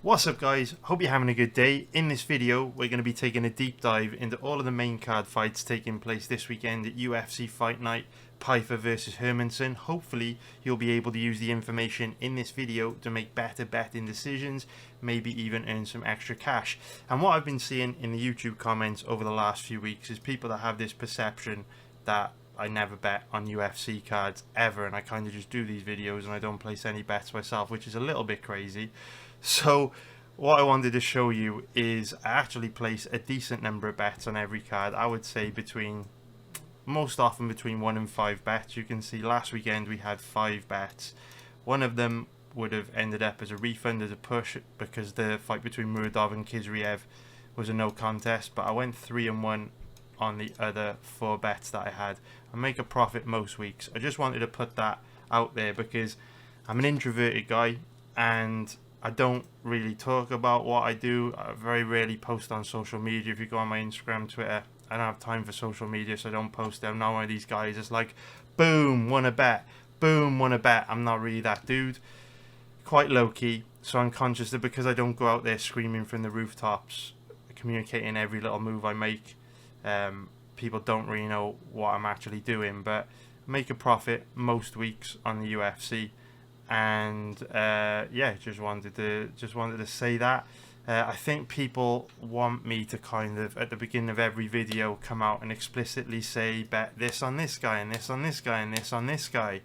What's up guys, hope you're having a good day. In this video we're going to be taking a deep dive into all of the main card fights taking place this weekend at UFC Fight Night Pyfer versus Hermansson. Hopefully you'll be able to use the information in this video to make better betting decisions, maybe even earn some extra cash. And what I've been seeing in the YouTube comments over the last few weeks is people that have this perception that I never bet on UFC cards ever, and I kind of just do these videos and I don't place any bets myself, which is a little bit crazy. So what I wanted to show you is I actually place a decent number of bets on every card. I would say most often between 1 and 5 bets. You can see last weekend we had 5 bets. One of them would have ended up as a refund, as a push, because the fight between Muradov and Kizriev was a no contest, but I went 3 and 1 on the other 4 bets that I had. I make a profit most weeks. I just wanted to put that out there because I'm an introverted guy and I don't really talk about what I do. I very rarely post on social media. If you go on my Instagram, Twitter, I don't have time for social media, so I don't post them. I'm not one of these guys. It's like, boom, won a bet. Boom, won a bet. I'm not really that dude. Quite low-key. So I'm conscious that because I don't go out there screaming from the rooftops, communicating every little move I make, people don't really know what I'm actually doing. But I make a profit most weeks on the UFC. And yeah, just wanted to say that. I think people want me to kind of at the beginning of every video come out and explicitly say bet this on this guy and this on this guy and this on this guy,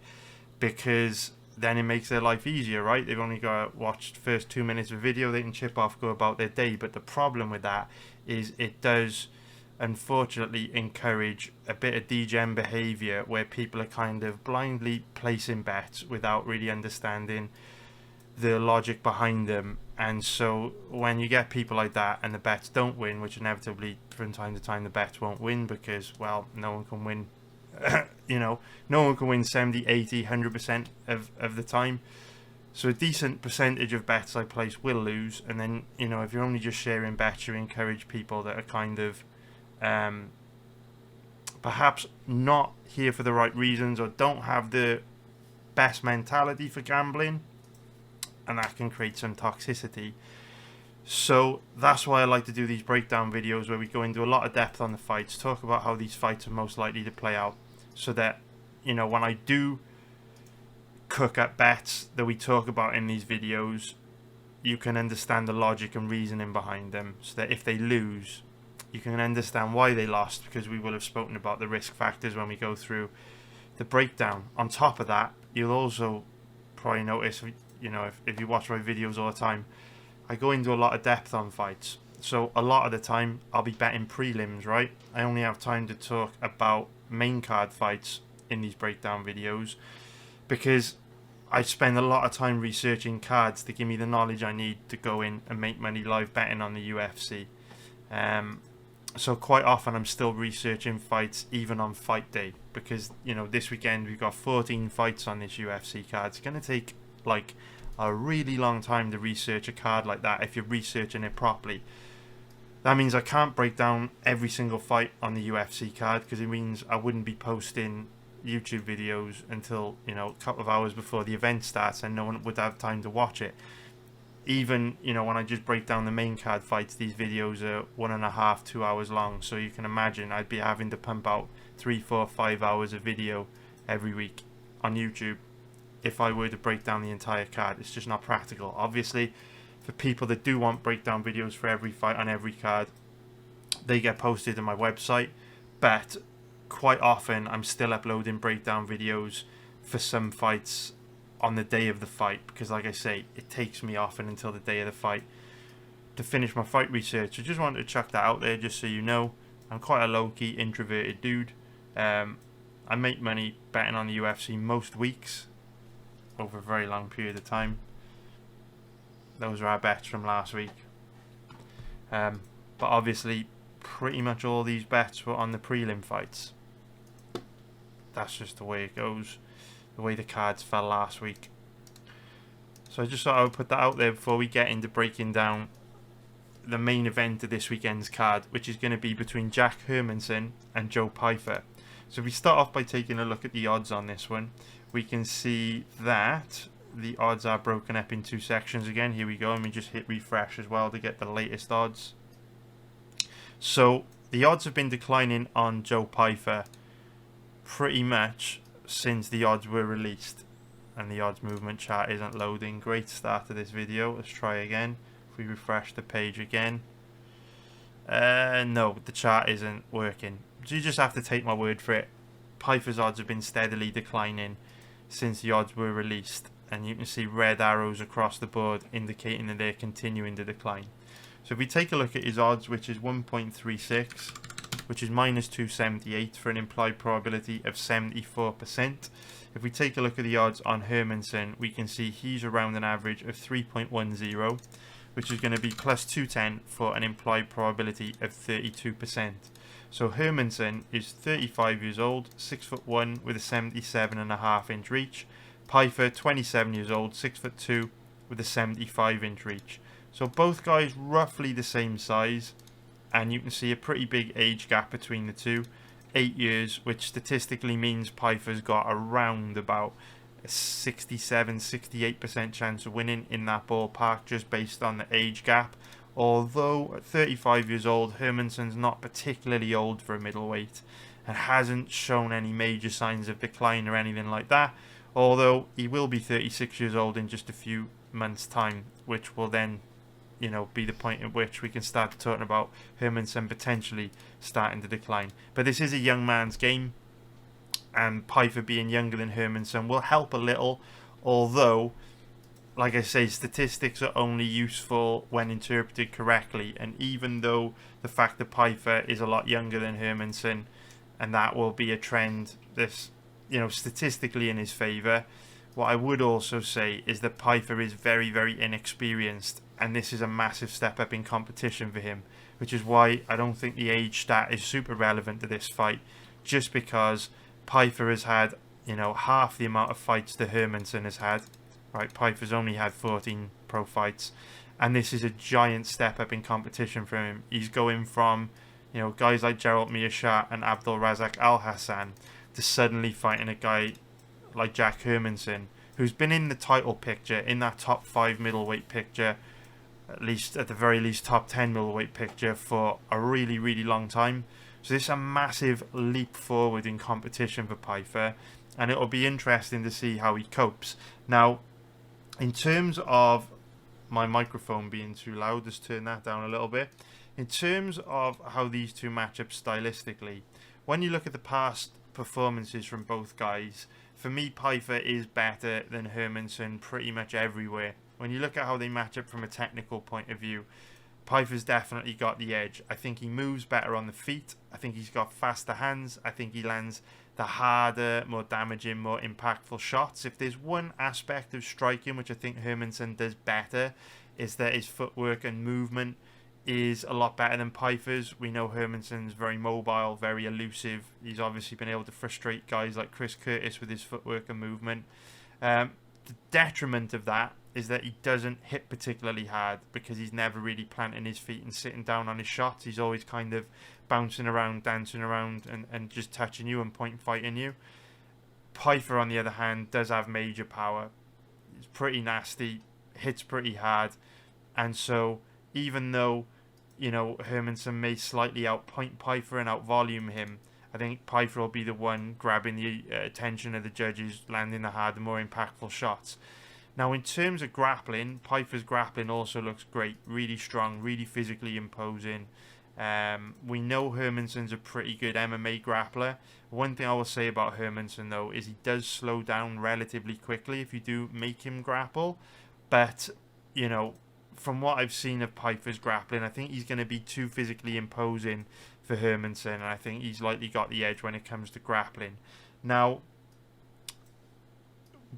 because then it makes their life easier, right? They've only got to watch the first 2 minutes of video, they can chip off, go about their day. But the problem with that is it does unfortunately encourage a bit of degen behavior where people are kind of blindly placing bets without really understanding the logic behind them. And so when you get people like that and the bets don't win, which inevitably from time to time the bets won't win because, well, no one can win no one can win 70, 80, 100% of the time. So a decent percentage of bets I place will lose. And then, if you're only just sharing bets, you encourage people that are kind of perhaps not here for the right reasons or don't have the best mentality for gambling, and that can create some toxicity. So that's why I like to do these breakdown videos where we go into a lot of depth on the fights, talk about how these fights are most likely to play out, so that when I do cook up bets that we talk about in these videos, you can understand the logic and reasoning behind them, so that if they lose, you can understand why they lost, because we will have spoken about the risk factors when we go through the breakdown. On top of that, you'll also probably notice, if you watch my videos all the time, I go into a lot of depth on fights. So a lot of the time, I'll be betting prelims, right? I only have time to talk about main card fights in these breakdown videos because I spend a lot of time researching cards to give me the knowledge I need to go in and make money live betting on the UFC. So quite often I'm still researching fights even on fight day, because this weekend we've got 14 fights on this UFC card. It's going to take like a really long time to research a card like that if you're researching it properly. That means I can't break down every single fight on the UFC card, because it means I wouldn't be posting YouTube videos until a couple of hours before the event starts, and no one would have time to watch it. Even when I just break down the main card fights, these videos are 1.5 to 2 hours long. So you can imagine I'd be having to pump out 3, 4, 5 hours of video every week on YouTube if I were to break down the entire card. It's just not practical. Obviously, for people that do want breakdown videos for every fight on every card, they get posted on my website. But quite often I'm still uploading breakdown videos for some fights on the day of the fight, because like I say, it takes me often until the day of the fight to finish my fight research. I just wanted to chuck that out there just so you know. I'm quite a low-key introverted dude. I make money betting on the UFC most weeks over a very long period of time. Those are our bets from last week. But obviously pretty much all these bets were on the prelim fights. That's just the way it goes, the way the cards fell last week. So I just thought I would put that out there before we get into breaking down the main event of this weekend's card, which is going to be between Jack Hermansson and Joe Pyfer. So if we start off by taking a look at the odds on this one, we can see that the odds are broken up in two sections again. Here we go. Let me just hit refresh as well to get the latest odds. So the odds have been declining on Joe Pyfer pretty much since the odds were released, and the odds movement chart isn't loading. Great start to this video. Let's try again. If we refresh the page again, no, the chart isn't working, so you just have to take my word for it. Pyfer's odds have been steadily declining since the odds were released, and you can see red arrows across the board indicating that they're continuing to decline. So if we take a look at his odds, which is 1.36, which is minus 278 for an implied probability of 74%. If we take a look at the odds on Hermansson, we can see he's around an average of 3.10, which is going to be plus 210 for an implied probability of 32%. So Hermansson is 35 years old, 6'1", with a 77.5 inch reach. Pyfer, 27 years old, 6'2", with a 75 inch reach. So both guys roughly the same size, and you can see a pretty big age gap between the two, 8 years, which statistically means Pyfer's got around about a 67-68% chance of winning in that ballpark just based on the age gap. Although at 35 years old, Hermansson's not particularly old for a middleweight and hasn't shown any major signs of decline or anything like that, although he will be 36 years old in just a few months' time, which will then, you know, be the point at which we can start talking about Hermansson potentially starting to decline. But this is a young man's game, and Pyfer being younger than Hermansson will help a little, although, like I say, statistics are only useful when interpreted correctly, and even though the fact that Pyfer is a lot younger than Hermansson, and that will be a trend that's, you know, statistically in his favour, what I would also say is that Pyfer is very, very inexperienced, and this is a massive step up in competition for him, which is why I don't think the age stat is super relevant to this fight, just because Pyfer has had, you know, half the amount of fights that Hermansson has had. Right, Pyfer's only had 14 pro fights, and this is a giant step up in competition for him. He's going from, you know, guys like Gerald Meerschaert and Abdul Razak Al Hassan to suddenly fighting a guy like Jack Hermansson, who's been in the title picture, in that top 5 middleweight picture, at the very least top 10 middleweight picture for a really, really long time. So this is a massive leap forward in competition for Pyfer, and it'll be interesting to see how he copes. Now, in terms of my microphone being too loud, just turn that down a little bit. In terms of how these two match up stylistically, when you look at the past performances from both guys, for me, Pyfer is better than Hermansson pretty much everywhere. When you look at how they match up from a technical point of view, Pyfer's definitely got the edge. I think he moves better on the feet. I think he's got faster hands. I think he lands the harder, more damaging, more impactful shots. If there's one aspect of striking which I think Hermansson does better, is that his footwork and movement is a lot better than Pyfer's. We know Hermansson's very mobile, very elusive. He's obviously been able to frustrate guys like Chris Curtis with his footwork and movement. The detriment of that is that he doesn't hit particularly hard because he's never really planting his feet and sitting down on his shots. He's always kind of bouncing around, dancing around, and just touching you and point fighting you. Pyfer, on the other hand, does have major power. He's pretty nasty, hits pretty hard, and so even though, you know, Hermansson may slightly outpoint Pyfer and outvolume him, I think Pyfer will be the one grabbing the attention of the judges, landing the harder, more impactful shots. Now, in terms of grappling, Pyfer's grappling also looks great, really strong, really physically imposing. We know Hermansson's a pretty good MMA grappler. One thing I will say about Hermansson, though, is he does slow down relatively quickly if you do make him grapple. But, you know, from what I've seen of Pyfer's grappling, I think he's going to be too physically imposing for Hermansson, and I think he's likely got the edge when it comes to grappling. Now,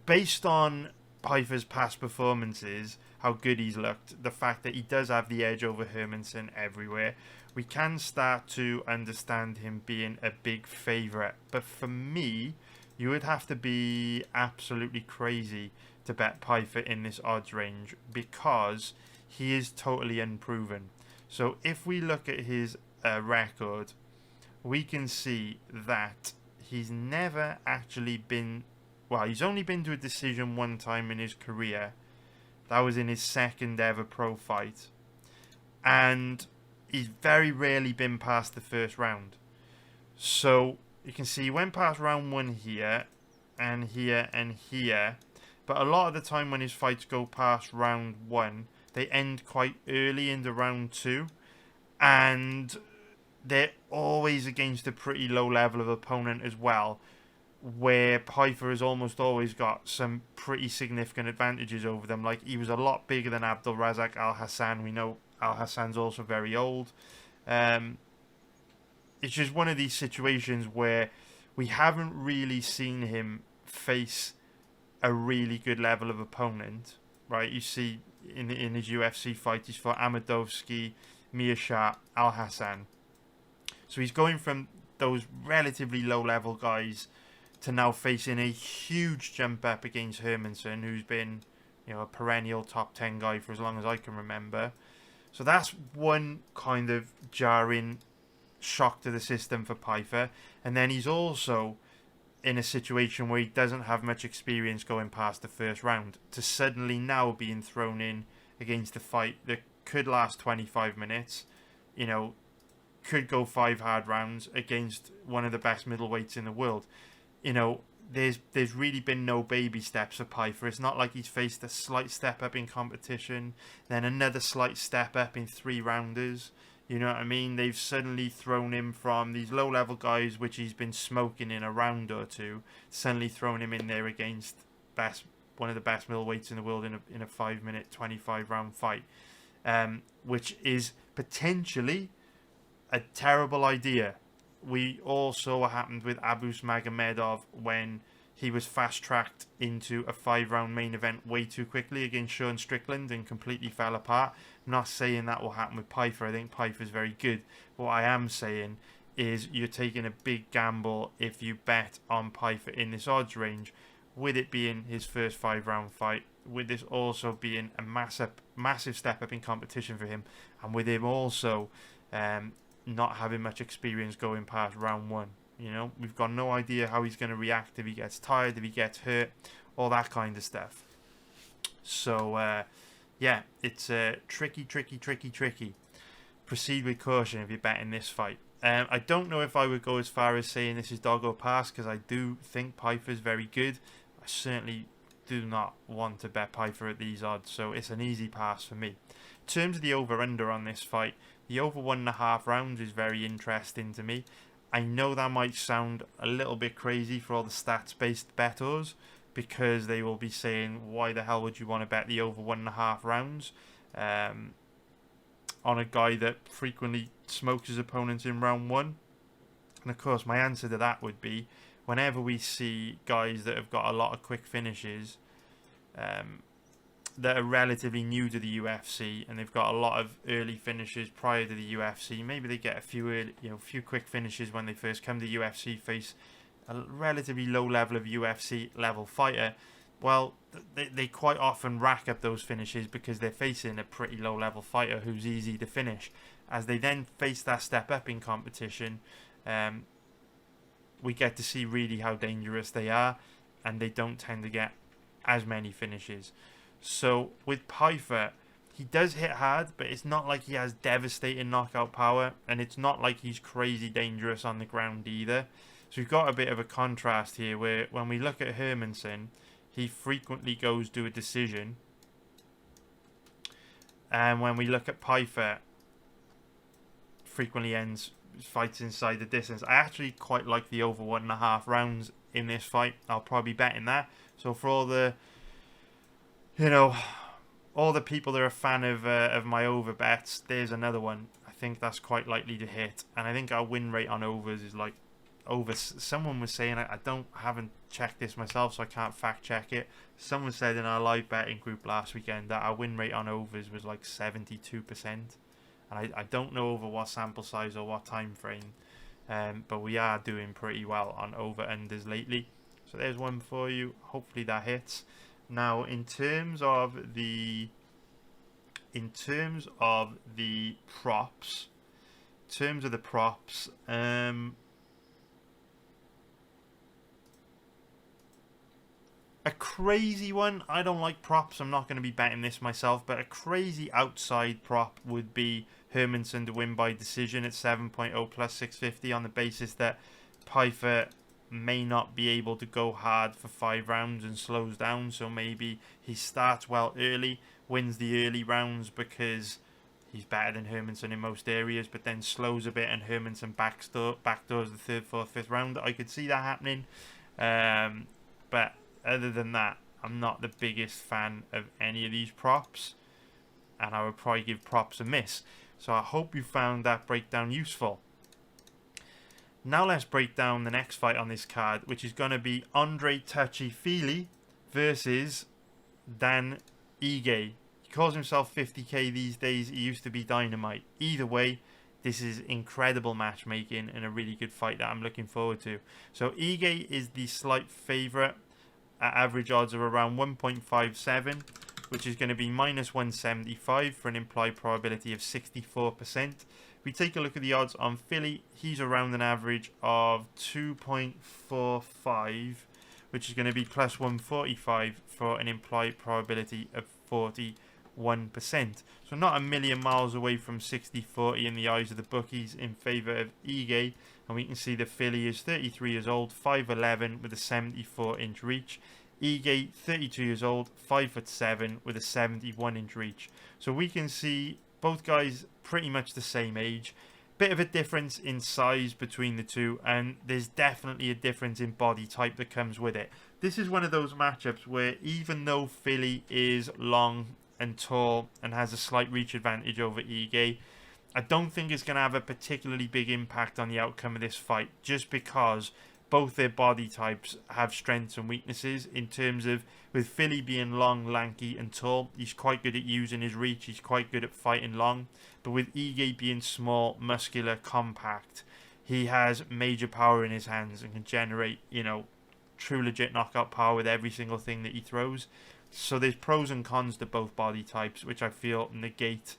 based on Pyfer's past performances, how good he's looked, the fact that he does have the edge over Hermansson everywhere, we can start to understand him being a big favourite. But for me, you would have to be absolutely crazy to bet Pyfer in this odds range because he is totally unproven. So if we look at his record, we can see that he's never actually been well, he's only been to a decision one time in his career. That was in his second ever pro fight. And he's very rarely been past the first round. So you can see he went past round 1 here, and here, and here. But a lot of the time when his fights go past round 1, they end quite early into round 2. And they're always against a pretty low level of opponent as well, where Pyfer has almost always got some pretty significant advantages over them. Like, he was a lot bigger than Abdulrazak Al-Hassan. We know Al-Hassan's also very old. It's just one of these situations where we haven't really seen him face a really good level of opponent, right? You see in his UFC fight, he's fought Amadovsky, Mirsha, Al-Hassan. So he's going from those relatively low-level guys to now facing a huge jump up against Hermansson, who's been, a perennial top 10 guy for as long as I can remember. So that's one kind of jarring shock to the system for Pyfer. And then he's also in a situation where he doesn't have much experience going past the first round, to suddenly now being thrown in against a fight that could last 25 minutes, could go 5 hard rounds against one of the best middleweights in the world. There's really been no baby steps for Pyfer. It's not like he's faced a slight step up in competition, then another slight step up in 3 rounders. You know what I mean? They've suddenly thrown him from these low-level guys, which he's been smoking in a round or two, suddenly thrown him in there against one of the best middleweights in the world in a 5-minute, 25-round fight, which is potentially a terrible idea. We all saw what happened with Abus Magomedov when he was fast-tracked into a 5-round main event way too quickly against Sean Strickland and completely fell apart. I'm not saying that will happen with Pyfer. I think Pyfer's very good. What I am saying is you're taking a big gamble if you bet on Pyfer in this odds range, with it being his first 5-round fight, with this also being a massive step up in competition for him, and with him also not having much experience going past round 1. We've got no idea how he's going to react if he gets tired, if he gets hurt, all that kind of stuff. So, yeah, it's tricky. Proceed with caution if you're betting this fight. I don't know if I would go as far as saying this is dog or pass, because I do think Pyfer's very good. I certainly do not want to bet Pyfer at these odds, so it's an easy pass for me. In terms of the over-under on this fight, the over 1.5 rounds is very interesting to me. I know that might sound a little bit crazy for all the stats-based bettors, because they will be saying, why the hell would you want to bet the over 1.5 rounds on a guy that frequently smokes his opponents in round 1? And of course, my answer to that would be, whenever we see guys that have got a lot of quick finishes, that are relatively new to the UFC, and they've got a lot of early finishes prior to the UFC. Maybe they get a few quick finishes when they first come to UFC, face a relatively low level of UFC level fighter. Well, they quite often rack up those finishes because they're facing a pretty low level fighter who's easy to finish. As they then face that step up in competition, we get to see really how dangerous they are, and they don't tend to get as many finishes. So with Pyfer, he does hit hard, but it's not like he has devastating knockout power, and it's not like he's crazy dangerous on the ground either. So we've got a bit of a contrast here, where when we look at Hermansson, he frequently goes to a decision, and when we look at Pyfer, frequently ends fights inside the distance. I actually quite like the over 1.5 rounds in this fight. I'll probably bet in that. So for all the all the people that are a fan of my over bets, there's another one. I think that's quite likely to hit, and I think our win rate on overs is like over. Someone was saying, I haven't checked this myself, so I can't fact check it. Someone said in our live betting group last weekend that our win rate on overs was like 72%, and I don't know over what sample size or what time frame, but we are doing pretty well on over unders lately. So there's one for you. Hopefully that hits. Now, in terms of the props, crazy one, I don't like props, I'm not going to be betting this myself, but a crazy outside prop would be Hermansson to win by decision at 7.0 plus 650 on the basis that Pyfer may not be able to go hard for 5 rounds and slows down, so maybe he starts well early, wins the early rounds because he's better than Hermansson in most areas, but then slows a bit and Hermansson backdoors the 3rd, 4th, 5th round. I could see that happening, but other than that, I'm not the biggest fan of any of these props, and I would probably give props a miss. So I hope you found that breakdown useful. Now let's break down the next fight on this card, which is going to be Andre Touchy Fili versus Dan Ige. He calls himself 50k these days. He used to be Dynamite. Either way, this is incredible matchmaking and a really good fight that I'm looking forward to. So Ige is the slight favourite at average odds of around 1.57, which is going to be minus 175 for an implied probability of 64%. If we take a look at the odds on Fili, he's around an average of 2.45, which is going to be plus 145 for an implied probability of 41%. So not a million miles away from 60-40 in the eyes of the bookies in favour of Ige. And we can see that Fili is 33 years old, 5'11", with a 74-inch reach. Ige, 32 years old, 5'7", with a 71-inch reach. So we can see both guys pretty much the same age. Bit of a difference in size between the two, and there's definitely a difference in body type that comes with it. This is one of those matchups where even though Fili is long and tall and has a slight reach advantage over Ige, I don't think it's going to have a particularly big impact on the outcome of this fight, just because both their body types have strengths and weaknesses. In terms of, with Fili being long, lanky and tall, he's quite good at using his reach, he's quite good at fighting long. But with Ige being small, muscular, compact, he has major power in his hands and can generate, you know, true legit knockout power with every single thing that he throws. So there's pros and cons to both body types, which I feel negate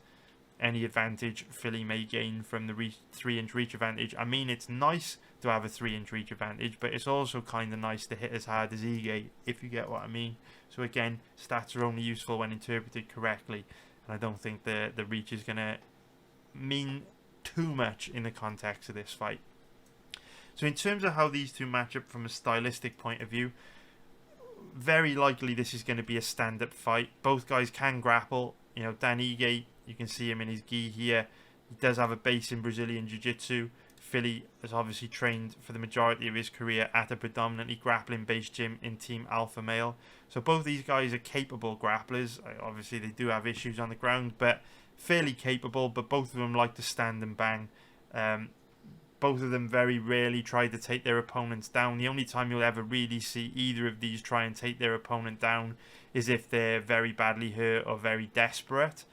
any advantage Fili may gain from the 3-inch reach advantage. I mean, it's nice to have a 3-inch reach advantage, but it's also kind of nice to hit as hard as Ige, if you get what I mean. So again, stats are only useful when interpreted correctly, and I don't think the reach is going to mean too much in the context of this fight. So in terms of how these two match up from a stylistic point of view, very likely this is going to be a stand-up fight. Both guys can grapple. You know, Dan Ige, you can see him in his gi here. He does have a base in Brazilian Jiu-Jitsu. Fili has obviously trained for the majority of his career at a predominantly grappling-based gym in Team Alpha Male. So both these guys are capable grapplers. Obviously, they do have issues on the ground, but fairly capable. But both of them like to stand and bang. Both of them very rarely try to take their opponents down. The only time you'll ever really see either of these try and take their opponent down is if they're very badly hurt or very desperate.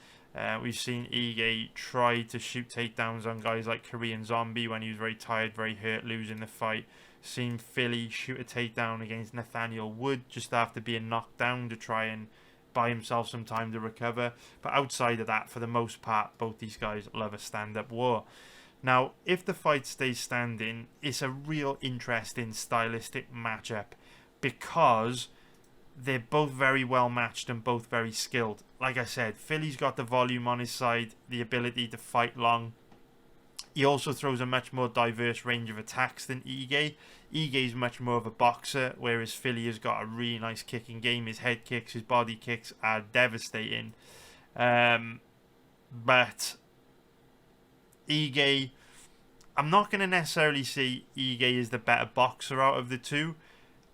We've seen Ige try to shoot takedowns on guys like Korean Zombie when he was very tired, very hurt, losing the fight. Seen Fili shoot a takedown against Nathaniel Wood just after being knocked down to try and buy himself some time to recover. But outside of that, for the most part, both these guys love a stand-up war. Now, if the fight stays standing, it's a real interesting stylistic matchup because they're both very well matched and both very skilled. Like I said, Fili's got the volume on his side, the ability to fight long. He also throws a much more diverse range of attacks than Ige. Ige's much more of a boxer, whereas Fili has got a really nice kicking game. His head kicks, his body kicks are devastating. But Ige, I'm not going to necessarily say Ige is the better boxer out of the two,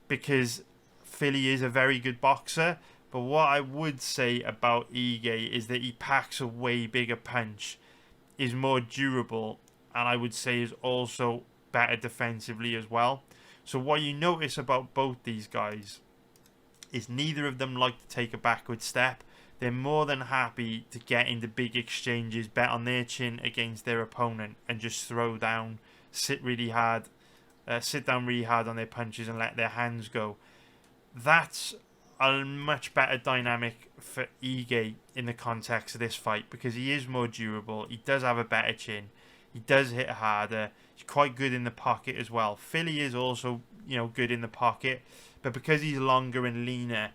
because Fili is a very good boxer. But what I would say about Ige is that he packs a way bigger punch, is more durable, and I would say is also better defensively as well. So what you notice about both these guys is neither of them like to take a backward step. They're more than happy to get into big exchanges, bet on their chin against their opponent, and just throw down, sit down really hard on their punches and let their hands go. That's a much better dynamic for Ige in the context of this fight, because he is more durable, he does have a better chin, he does hit harder, he's quite good in the pocket as well. Fili is also, you know, good in the pocket, but because he's longer and leaner,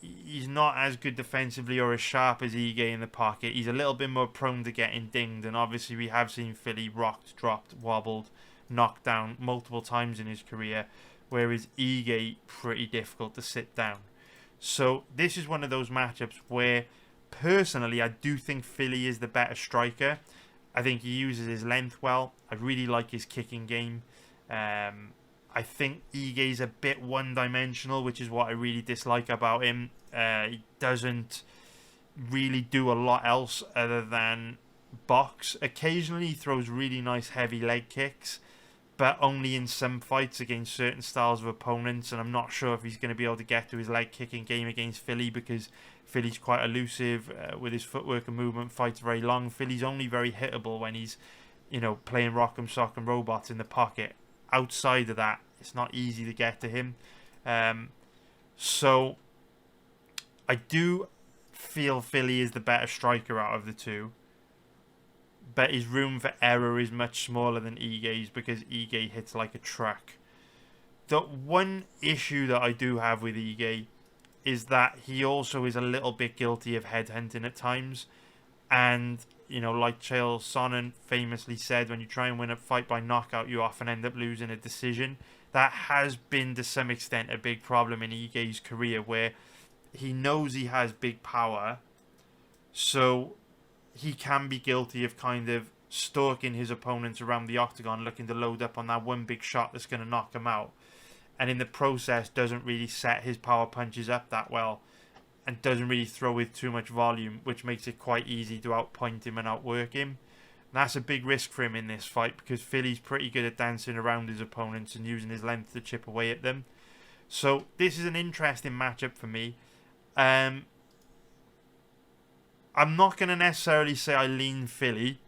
He's not as good defensively or as sharp as Ige in the pocket. He's a little bit more prone to getting dinged, and obviously we have seen Fili rocked, dropped, wobbled, knocked down multiple times in his career, whereas Ige pretty difficult to sit down. So this is one of those matchups where, personally, I do think Fili is the better striker. I think he uses his length well. I really like his kicking game. I think Ige's a bit one-dimensional, which is what I really dislike about him. He doesn't really do a lot else other than box. Occasionally he throws really nice heavy leg kicks, but only in some fights against certain styles of opponents, and I'm not sure if he's going to be able to get to his leg kicking game against Fili, because Fili's quite elusive with his footwork and movement, fights very long. Fili's only very hittable when he's, playing rock'em sock'em robots in the pocket. Outside of that, it's not easy to get to him. So I do feel Fili is the better striker out of the two, but his room for error is much smaller than Ige's because Ige hits like a truck. The one issue that I do have with Ige is that he also is a little bit guilty of headhunting at times. And, like Chael Sonnen famously said, when you try and win a fight by knockout, you often end up losing a decision. That has been, to some extent, a big problem in Ige's career, where he knows he has big power, so he can be guilty of kind of stalking his opponents around the octagon, looking to load up on that one big shot that's going to knock him out. And in the process, doesn't really set his power punches up that well, and doesn't really throw with too much volume, which makes it quite easy to outpoint him and outwork him. And that's a big risk for him in this fight, because Fili's pretty good at dancing around his opponents and using his length to chip away at them. So this is an interesting matchup for me. I'm not going to necessarily say I lean Fili,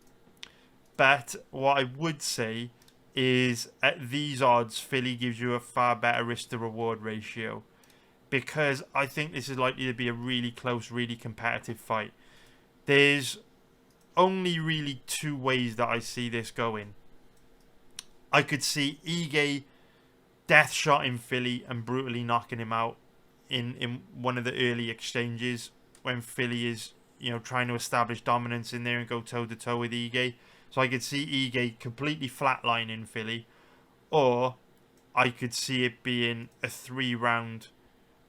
but what I would say is at these odds, Fili gives you a far better risk to reward ratio, because I think this is likely to be a really close, really competitive fight. There's only really two ways that I see this going. I could see Ige death shotting Fili and brutally knocking him out in one of the early exchanges when Fili is, trying to establish dominance in there and go toe-to-toe with Ige. So I could see Ige completely flatlining Fili, or I could see it being a 3-round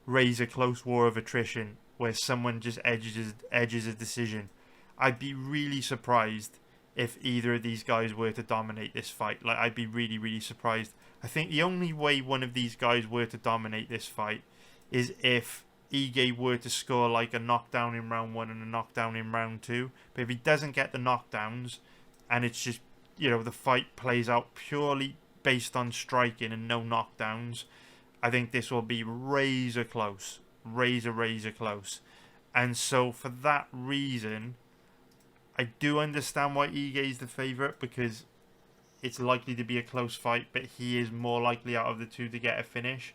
razor close war of attrition where someone just edges a decision. I'd be really surprised if either of these guys were to dominate this fight. I'd be really, really surprised. I think the only way one of these guys were to dominate this fight is if Ige were to score like a knockdown in round 1 and a knockdown in round 2. But if he doesn't get the knockdowns, and it's just, the fight plays out purely based on striking and no knockdowns, I think this will be razor close. Razor close. And so for that reason, I do understand why Ige is the favourite, because it's likely to be a close fight, but he is more likely out of the two to get a finish.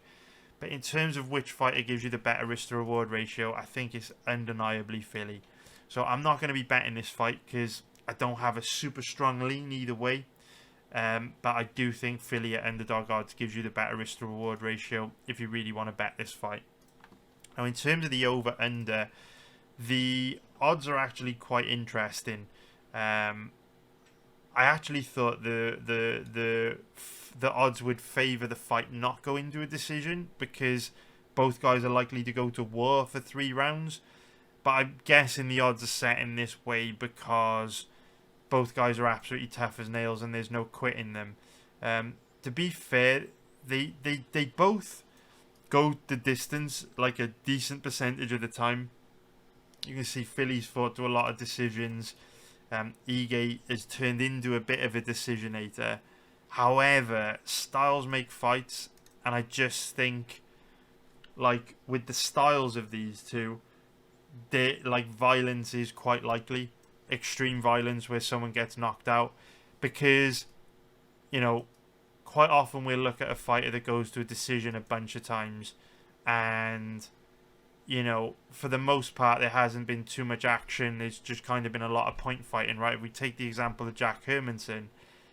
But in terms of which fighter gives you the better risk to reward ratio, I think it's undeniably Fili. So I'm not going to be betting this fight because I don't have a super strong lean either way. But I do think Fili at underdog odds gives you the better risk to reward ratio if you really want to bet this fight. Now, in terms of the over-under, the odds are actually quite interesting. I actually thought the odds would favour the fight not going to a decision, because both guys are likely to go to war for 3 rounds. But I'm guessing the odds are set in this way because both guys are absolutely tough as nails and there's no quitting them. To be fair, they both go the distance like a decent percentage of the time. You can see Fili's fought to a lot of decisions. Ige has turned into a bit of a decisionator. However, styles make fights, and I just think, with the styles of these two, violence is quite likely. Extreme violence where someone gets knocked out, because quite often we'll look at a fighter that goes to a decision a bunch of times, and for the most part there hasn't been too much action. There's just kind of been a lot of point fighting, right? If we take the example of Jack Hermansson,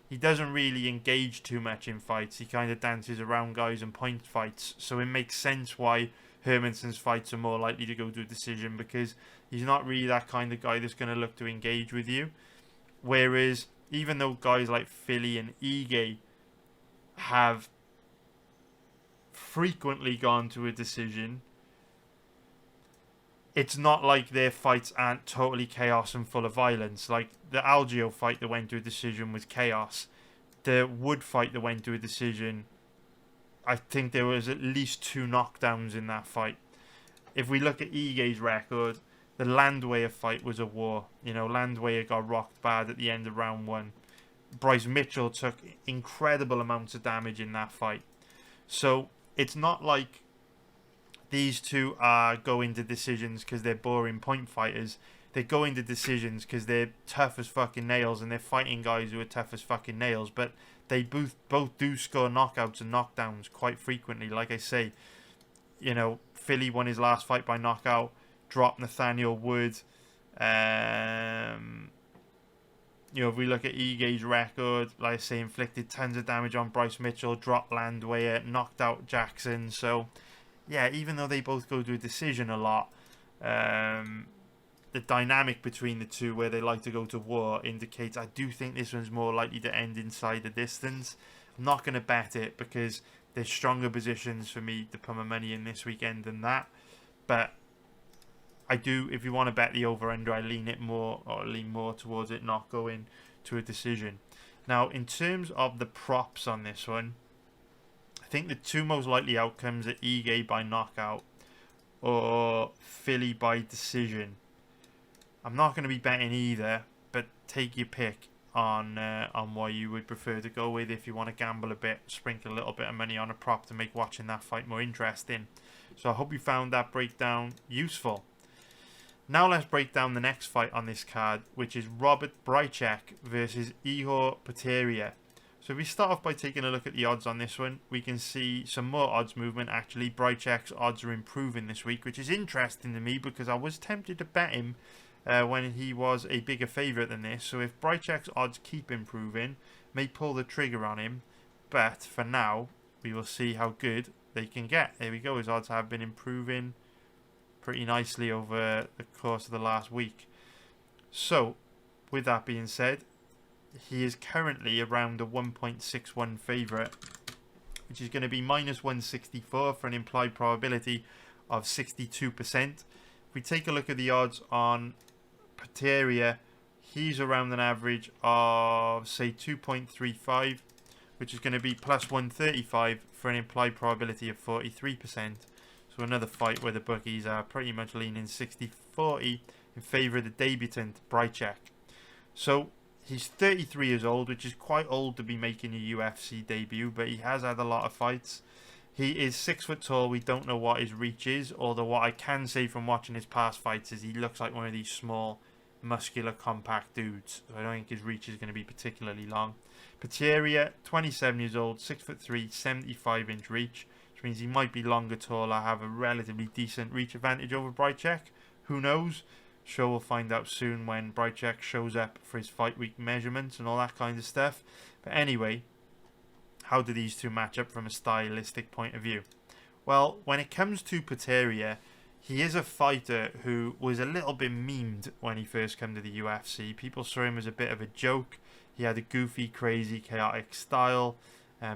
he doesn't really engage too much in fights. He kind of dances around guys and point fights, so it makes sense why Hermansson's fights are more likely to go to a decision because he's not really that kind of guy that's going to look to engage with you. Whereas, even though guys like Fili and Ige have frequently gone to a decision, it's not like their fights aren't totally chaos and full of violence. Like the Algeo fight that went to a decision was chaos. The Wood fight that went to a decision, I think there was at least 2 knockdowns in that fight. If we look at Ige's record, the Landwehr fight was a war. You know, Landwehr got rocked bad at the end of round 1. Bryce Mitchell took incredible amounts of damage in that fight. So it's not like these two are going to decisions because they're boring point fighters. They're going to decisions because they're tough as fucking nails and they're fighting guys who are tough as fucking nails. But they both do score knockouts and knockdowns quite frequently. Like I say, you know, Fili won his last fight by knockout, dropped Nathaniel Wood. You know, if we look at Ige's record, like I say, inflicted tons of damage on Bryce Mitchell, dropped Landwehr, knocked out Jackson. So, yeah, even though they both go to a decision a lot, the dynamic between the two where they like to go to war indicates I do think this one's more likely to end inside the distance. I'm not going to bet it because there's stronger positions for me to put my money in this weekend than that. But I do, if you want to bet the over-under, I lean more towards it not going to a decision. Now, in terms of the props on this one, I think the 2 most likely outcomes are Ige by knockout or Fili by decision. I'm not going to be betting either, but take your pick on what you would prefer to go with. If you want to gamble a bit, sprinkle a little bit of money on a prop to make watching that fight more interesting. So I hope you found that breakdown useful. Now let's break down the next fight on this card, which is Robert Bryczek versus Ihor Potieira. So if we start off by taking a look at the odds on this one, we can see some more odds movement. Actually, Bryczek's odds are improving this week, which is interesting to me because I was tempted to bet him when he was a bigger favourite than this. So if Bryczek's odds keep improving, may pull the trigger on him. But for now, we will see how good they can get. There we go. His odds have been improving pretty nicely over the course of the last week. So, with that being said, he is currently around a 1.61 favourite, which is going to be minus 164 for an implied probability of 62%. If we take a look at the odds on Potieira, he's around an average of, say, 2.35, which is going to be plus 135 for an implied probability of 43%. So another fight where the bookies are pretty much leaning 60-40 in favour of the debutant Bryczek. So he's 33 years old, which is quite old to be making a UFC debut, but he has had a lot of fights. He is 6 foot tall. We don't know what his reach is, although what I can say from watching his past fights is he looks like one of these small, muscular, compact dudes. So I don't think his reach is going to be particularly long. Potieira, 27 years old, 6'3", 75-inch reach, which means he might be longer, taller, have a relatively decent reach advantage over Bryczek. Who knows? Sure, we'll find out soon when Bryczek shows up for his fight week measurements and all that kind of stuff. But anyway, how do these two match up from a stylistic point of view? Well, when it comes to Potieira, he is a fighter who was a little bit memed when he first came to the UFC. People saw him as a bit of a joke. He had a goofy, crazy, chaotic style.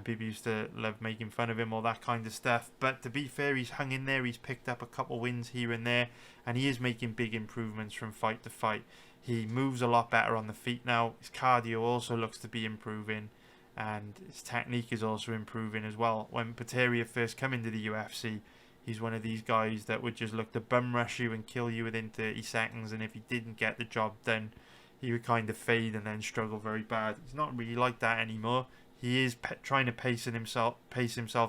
People used to love making fun of him, all that kind of stuff. But to be fair, he's hung in there. He's picked up a couple wins here and there. And he is making big improvements from fight to fight. He moves a lot better on the feet now. His cardio also looks to be improving. And his technique is also improving as well. When Potieira first came into the UFC, he's one of these guys that would just look to bum rush you and kill you within 30 seconds. And if he didn't get the job done, he would kind of fade and then struggle very bad. He's not really like that anymore. He is trying to pace himself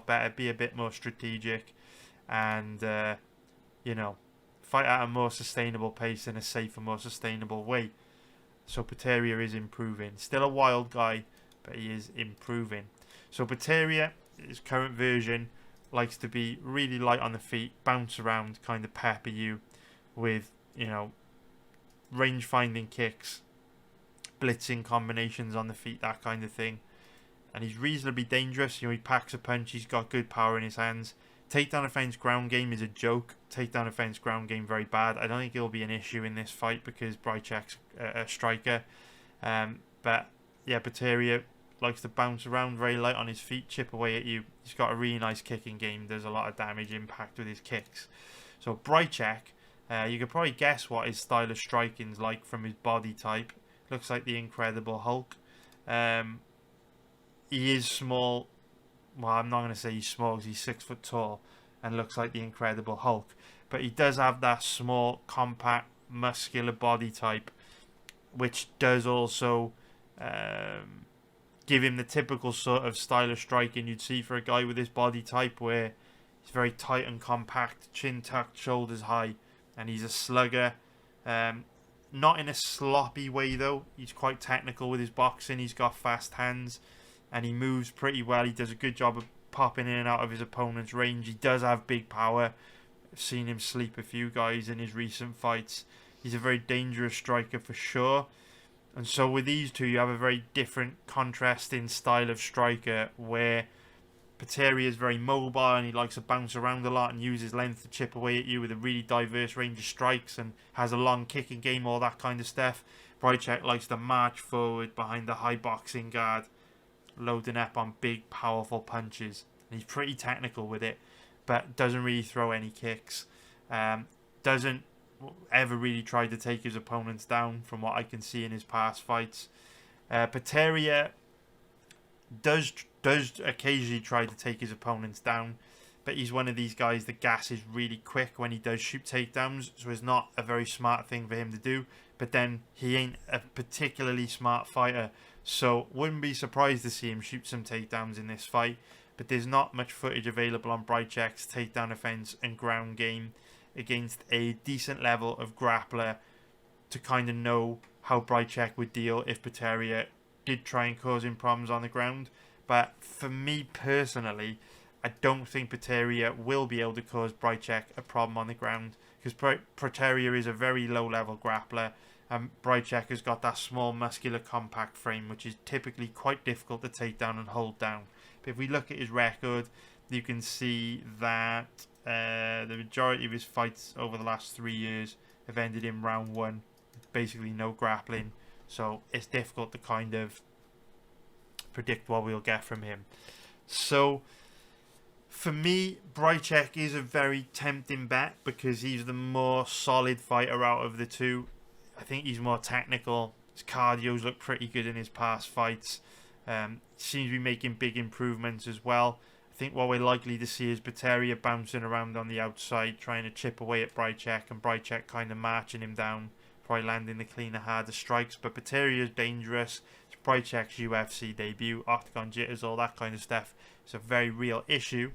better, be a bit more strategic, and you know, fight at a more sustainable pace in a safer, more sustainable way. So Potieira is improving. Still a wild guy, but he is improving. So Potieira, his current version, likes to be really light on the feet, bounce around, kind of pepper you with, you know, range-finding kicks, blitzing combinations on the feet, that kind of thing. And he's reasonably dangerous. You know, he packs a punch. He's got good power in his hands. Takedown defense, ground game is a joke. Takedown defense, ground game very bad. I don't think it'll be an issue in this fight because Bryczek's a striker. But yeah, Potieira likes to bounce around very light on his feet, chip away at you. He's got a really nice kicking game. Does a lot of damage impact with his kicks. So Bryczek, you could probably guess what his style of striking is like from his body type. Looks like the Incredible Hulk. He is small. Well, I'm not going to say he's small because he's 6 foot tall and looks like the Incredible Hulk. But he does have that small, compact, muscular body type, which does also give him the typical sort of style of striking you'd see for a guy with his body type, where he's very tight and compact, chin tucked, shoulders high, and he's a slugger. Not in a sloppy way though. He's quite technical with his boxing. He's got fast hands and he moves pretty well. He does a good job of popping in and out of his opponent's range. He does have big power. I've seen him sleep a few guys in his recent fights. He's a very dangerous striker for sure. And so with these two, you have a very different contrasting style of striker, where Potieira is very mobile and he likes to bounce around a lot and use his length to chip away at you with a really diverse range of strikes and has a long kicking game, all that kind of stuff. Bryczek likes to march forward behind the high boxing guard, loading up on big, powerful punches. And he's pretty technical with it, but doesn't really throw any kicks. Doesn't ever really try to take his opponents down from what I can see in his past fights. Potieira does occasionally try to take his opponents down, but he's one of these guys that gasses really quick when he does shoot takedowns, so it's not a very smart thing for him to do. But then he ain't a particularly smart fighter, so wouldn't be surprised to see him shoot some takedowns in this fight. But there's not much footage available on Bryczek's takedown defense and ground game against a decent level of grappler to kind of know how Bryczek would deal if Potieira did try and cause him problems on the ground. But for me personally, I don't think Potieira will be able to cause Bryczek a problem on the ground, because Potieira is a very low level grappler and Bryczek has got that small, muscular, compact frame, which is typically quite difficult to take down and hold down. But if we look at his record, you can see that the majority of his fights over the last 3 years have ended in round 1, basically no grappling. So it's difficult to kind of predict what we'll get from him. So for me, Bryczek is a very tempting bet because he's the more solid fighter out of the two. I think he's more technical. His cardio's looked pretty good in his past fights. Seems to be making big improvements as well. I think what we're likely to see is Potieira bouncing around on the outside, trying to chip away at Bryczek, and Bryczek kind of marching him down, probably landing the cleaner, harder strikes. But Potieira is dangerous. It's Bryczek's UFC debut, octagon jitters, all that kind of stuff. It's a very real issue,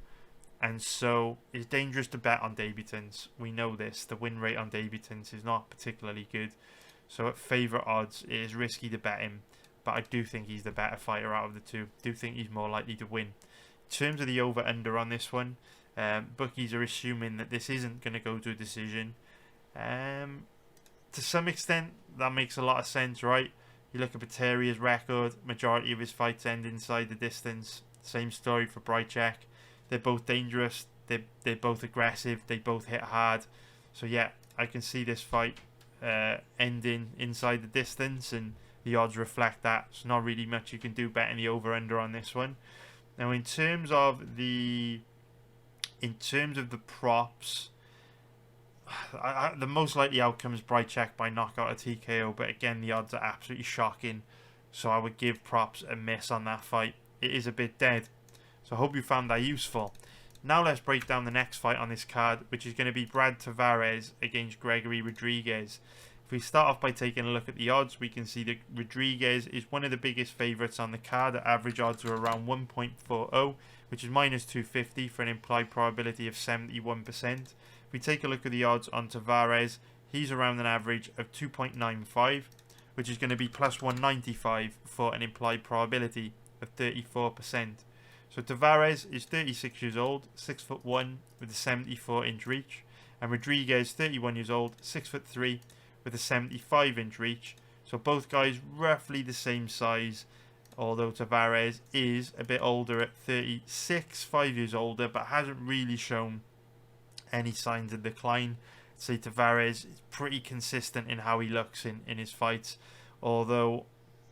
and so it's dangerous to bet on debutants. We know this. The win rate on debutants is not particularly good. So at favourite odds, it is risky to bet him. But I do think he's the better fighter out of the two. I do think he's more likely to win. In terms of the over-under on this one, bookies are assuming that this isn't going to go to a decision. To some extent, that makes a lot of sense, right? You look at Potieira's record, majority of his fights end inside the distance. Same story for Bryczek. They're both dangerous, they're both aggressive, they both hit hard. So yeah, I can see this fight ending inside the distance, and the odds reflect that. There's not really much you can do betting the over-under on this one. Now, in terms of the props, the most likely outcome is Bryczek by knockout or TKO. But again, the odds are absolutely shocking. So I would give props a miss on that fight. It is a bit dead. So I hope you found that useful. Now let's break down the next fight on this card, which is going to be Brad Tavares against Gregory Rodrigues. If we start off by taking a look at the odds, we can see that Rodrigues is one of the biggest favourites on the card. The average odds are around 1.40, which is minus 250 for an implied probability of 71%. If we take a look at the odds on Tavares, he's around an average of 2.95, which is going to be plus 195 for an implied probability of 34%. So Tavares is 36 years old, 6'1", with a 74-inch reach, and Rodrigues 31 years old, 6'3", with a 75-inch reach. So both guys roughly the same size, although Tavares is a bit older at 36, 5 years older, but hasn't really shown any signs of decline. I'd say Tavares is pretty consistent in how he looks in his fights, although,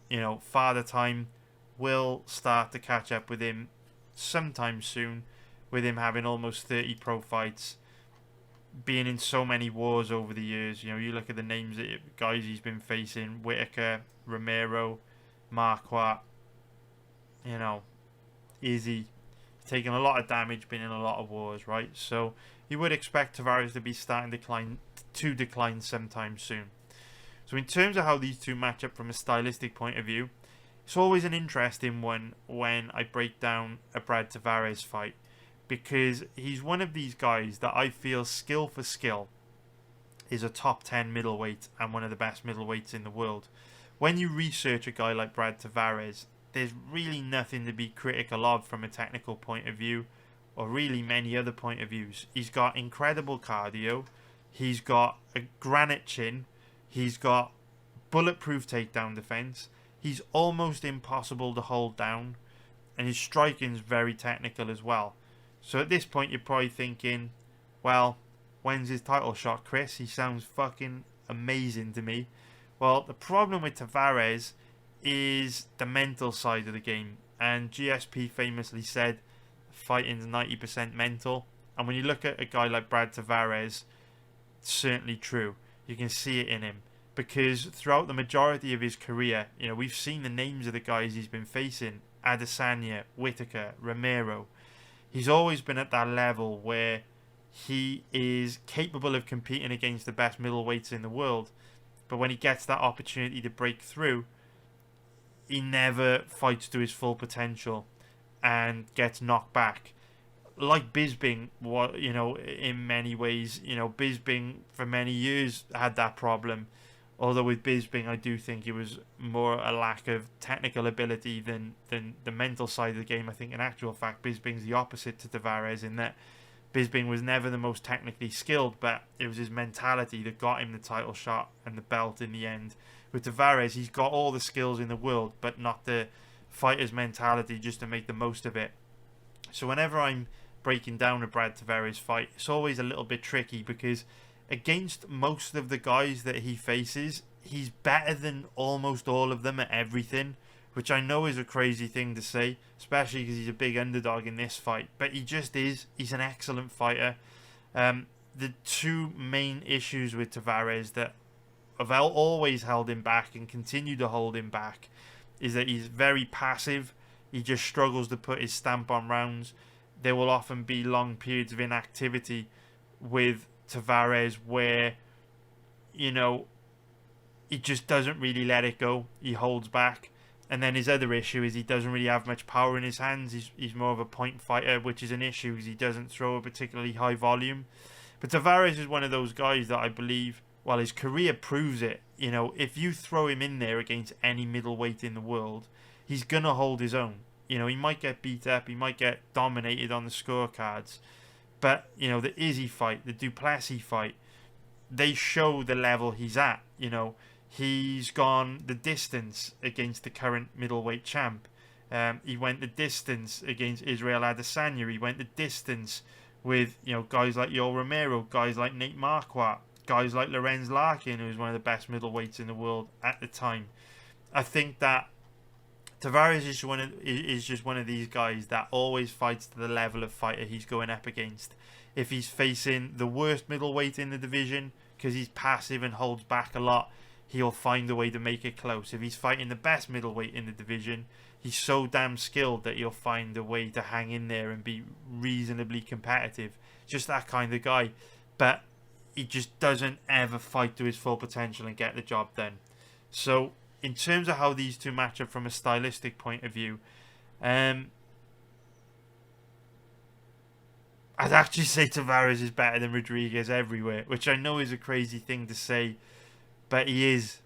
you know, Father Time will start to catch up with him sometime soon, with him having almost 30 pro fights, being in so many wars over the years. You know, you look at the names of guys he's been facing: Whitaker, Romero, Marquardt, you know, Izzy. Taking a lot of damage, been in a lot of wars, right? So you would expect Tavares to be starting to decline sometime soon. So in terms of how these two match up from a stylistic point of view, it's always an interesting one when I break down a Brad Tavares fight, because he's one of these guys that I feel skill for skill is a top 10 middleweight and one of the best middleweights in the world. When you research a guy like Brad Tavares, there's really nothing to be critical of from a technical point of view, or really many other point of views. He's got incredible cardio, he's got a granite chin, he's got bulletproof takedown defense, he's almost impossible to hold down, and his striking's very technical as well. So at this point you're probably thinking, well, when's his title shot, Chris? He sounds fucking amazing to me. Well, the problem with Tavares is the mental side of the game, and GSP famously said fighting's 90% mental, and when you look at a guy like Brad Tavares, it's certainly true. You can see it in him, because throughout the majority of his career, you know, we've seen the names of the guys he's been facing: Adesanya, Whitaker, Romero. He's always been at that level where he is capable of competing against the best middleweights in the world, but when he gets that opportunity to break through, he never fights to his full potential and gets knocked back. Like Bisping, you know, in many ways, you know, Bisping for many years had that problem. Although with Bisping, I do think it was more a lack of technical ability than the mental side of the game. I think in actual fact, Bisping's the opposite to Tavares, in that Bisping was never the most technically skilled, but it was his mentality that got him the title shot and the belt in the end. With Tavares, he's got all the skills in the world, but not the fighter's mentality just to make the most of it. So whenever I'm breaking down a Brad Tavares fight, it's always a little bit tricky, because against most of the guys that he faces, he's better than almost all of them at everything, which I know is a crazy thing to say, especially because he's a big underdog in this fight, but he just is. He's an excellent fighter. The two main issues with Tavares that have always held him back and continue to hold him back is that he's very passive. He just struggles to put his stamp on rounds. There will often be long periods of inactivity with Tavares where, you know, he just doesn't really let it go. He holds back. And then his other issue is he doesn't really have much power in his hands. He's more of a point fighter, which is an issue because he doesn't throw a particularly high volume. But Tavares is one of those guys that I believe, well, his career proves it. You know, if you throw him in there against any middleweight in the world, he's going to hold his own. You know, he might get beat up, he might get dominated on the scorecards. But, you know, the Izzy fight, the Duplessis fight, they show the level he's at. You know, he's gone the distance against the current middleweight champ. He went the distance against Israel Adesanya. He went the distance with, you know, guys like Yoel Romero, guys like Nate Marquardt, guys like Lorenz Larkin, who was one of the best middleweights in the world at the time. I think that Tavares is just one of these guys that always fights to the level of fighter he's going up against. If he's facing the worst middleweight in the division, because he's passive and holds back a lot, he'll find a way to make it close. If he's fighting the best middleweight in the division, he's so damn skilled that he'll find a way to hang in there and be reasonably competitive. Just that kind of guy. But he just doesn't ever fight to his full potential and get the job done. So in terms of how these two match up from a stylistic point of view, I'd actually say Tavares is better than Rodrigues everywhere, which I know is a crazy thing to say, but he is.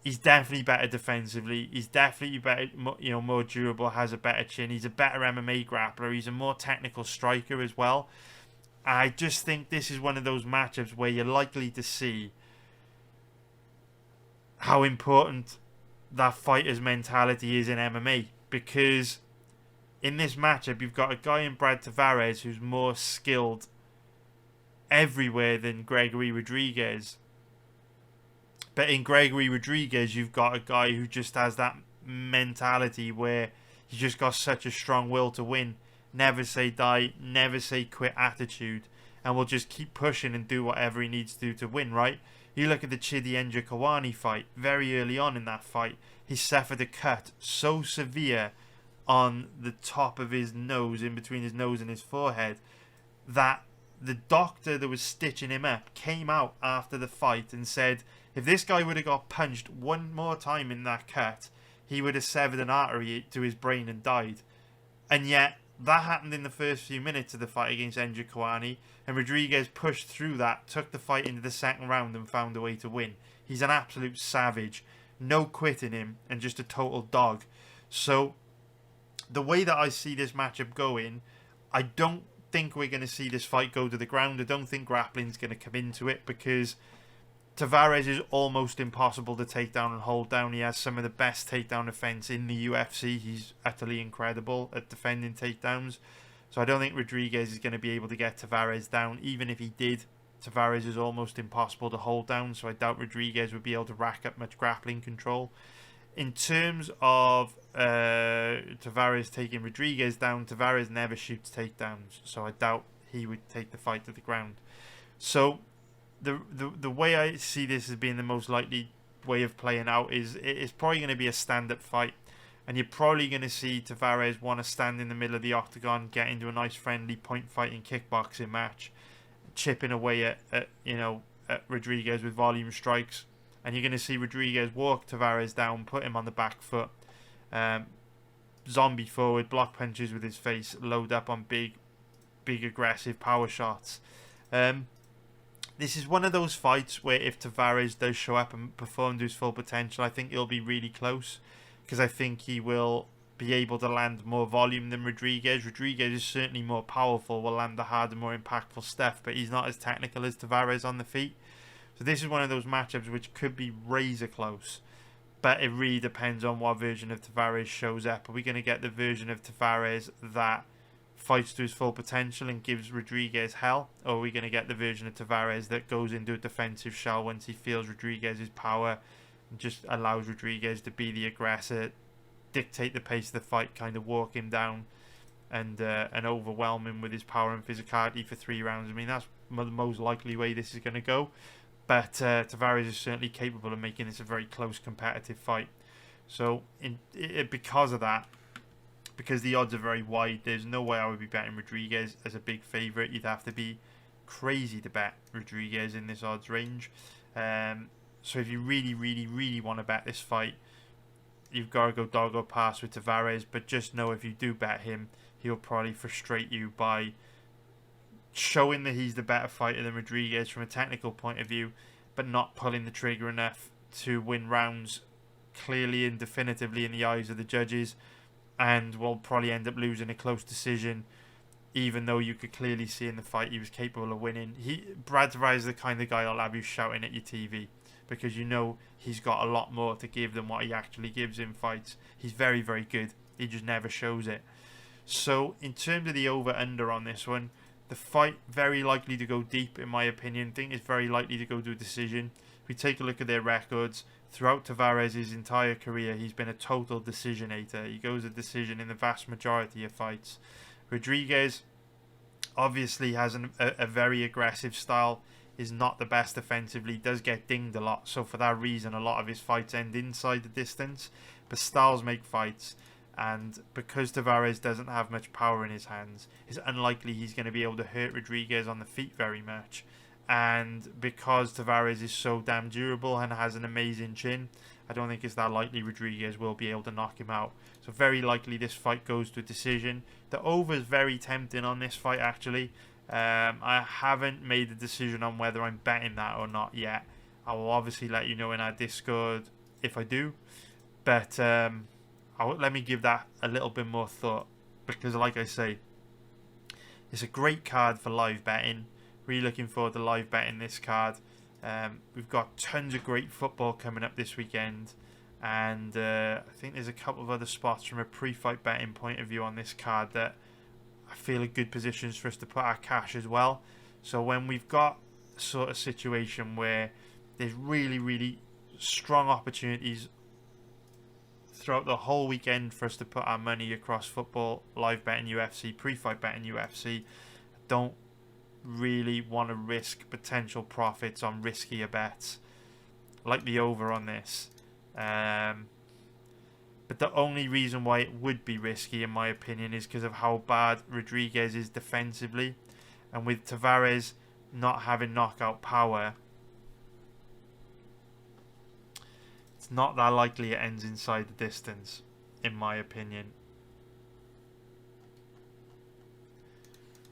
He's definitely better defensively. He's definitely better, you know, more durable, has a better chin. He's a better MMA grappler. He's a more technical striker as well. I just think this is one of those matchups where you're likely to see how important that fighter's mentality is in MMA, because in this matchup you've got a guy in Brad Tavares who's more skilled everywhere than Gregory Rodrigues. But in Gregory Rodrigues, you've got a guy who just has that mentality where he's just got such a strong will to win. Never say die, never say quit attitude. And will just keep pushing and do whatever he needs to do to win, right? You look at the Chidi Kawani fight. Very early on in that fight, he suffered a cut so severe on the top of his nose, in between his nose and his forehead, that the doctor that was stitching him up came out after the fight and said, if this guy would have got punched one more time in that cut, he would have severed an artery to his brain and died. And yet, that happened in the first few minutes of the fight against Kawani, and Rodrigues pushed through that, took the fight into the second round and found a way to win. He's an absolute savage. No quit in him, and just a total dog. So, the way that I see this matchup going, I don't think we're going to see this fight go to the ground. I don't think grappling's going to come into it, because Tavares is almost impossible to take down and hold down. He has some of the best takedown defense in the UFC. He's utterly incredible at defending takedowns. So I don't think Rodrigues is going to be able to get Tavares down. Even if he did, Tavares is almost impossible to hold down. So I doubt Rodrigues would be able to rack up much grappling control. In terms of Tavares taking Rodrigues down, Tavares never shoots takedowns. So I doubt he would take the fight to the ground. So the way I see this as being the most likely way of playing out is it's probably going to be a stand-up fight, and you're probably going to see Tavares want to stand in the middle of the octagon, get into a nice friendly point fighting kickboxing match, chipping away at Rodrigues with volume strikes, and you're going to see Rodrigues walk Tavares down, put him on the back foot, zombie forward, block punches with his face, load up on big aggressive power shots. This is one of those fights where if Tavares does show up and perform to his full potential, I think it'll be really close, because I think he will be able to land more volume than Rodrigues. Rodrigues is certainly more powerful, will land the harder, more impactful stuff, but he's not as technical as Tavares on the feet. So this is one of those matchups which could be razor close, but it really depends on what version of Tavares shows up. Are we going to get the version of Tavares that fights to his full potential and gives Rodrigues hell, or are we going to get the version of Tavares that goes into a defensive shell once he feels Rodrigues' power and just allows Rodrigues to be the aggressor, dictate the pace of the fight, kind of walk him down and overwhelm him with his power and physicality for 3 rounds? I mean, that's the most likely way this is going to go, but Tavares is certainly capable of making this a very close competitive fight. So because of that, because the odds are very wide, there's no way I would be betting Rodrigues as a big favourite. You'd have to be crazy to bet Rodrigues in this odds range. So if you really, really, really want to bet this fight, you've got to go dog or pass with Tavares. But just know if you do bet him, he'll probably frustrate you by showing that he's the better fighter than Rodrigues from a technical point of view, but not pulling the trigger enough to win rounds clearly and definitively in the eyes of the judges, and will probably end up losing a close decision, even though you could clearly see in the fight he was capable of winning. Brad Tavares is the kind of guy that'll have you shouting at your TV, because you know he's got a lot more to give than what he actually gives in fights. He's very, very good. He just never shows it. So in terms of the over-under on this one, the fight very likely to go deep, in my opinion. I think it's very likely to go to a decision. If we take a look at their records, throughout Tavares' entire career, he's been a total decisionator. He goes a decision in the vast majority of fights. Rodrigues obviously has a very aggressive style, is not the best defensively, does get dinged a lot. So for that reason, a lot of his fights end inside the distance. But styles make fights. And because Tavares doesn't have much power in his hands, it's unlikely he's going to be able to hurt Rodrigues on the feet very much. And because Tavares is so damn durable and has an amazing chin, I don't think it's that likely Rodrigues will be able to knock him out. So very likely this fight goes to a decision. The over is very tempting on this fight, actually. I haven't made a decision on whether I'm betting that or not yet. I will obviously let you know in our Discord if I do. But let me give that a little bit more thought, because like I say, it's a great card for live betting. Really looking forward to live betting this card. We've got tons of great football coming up this weekend. And I think there's a couple of other spots from a pre-fight betting point of view on this card that I feel are good positions for us to put our cash as well. So when we've got a sort of situation where there's really, really strong opportunities throughout the whole weekend for us to put our money across football, live betting UFC, pre-fight betting UFC, don't really want to risk potential profits on riskier bets like the over on this. But the only reason why it would be risky, in my opinion, is because of how bad Rodrigues is defensively, and with Tavares not having knockout power, it's not that likely it ends inside the distance, in my opinion.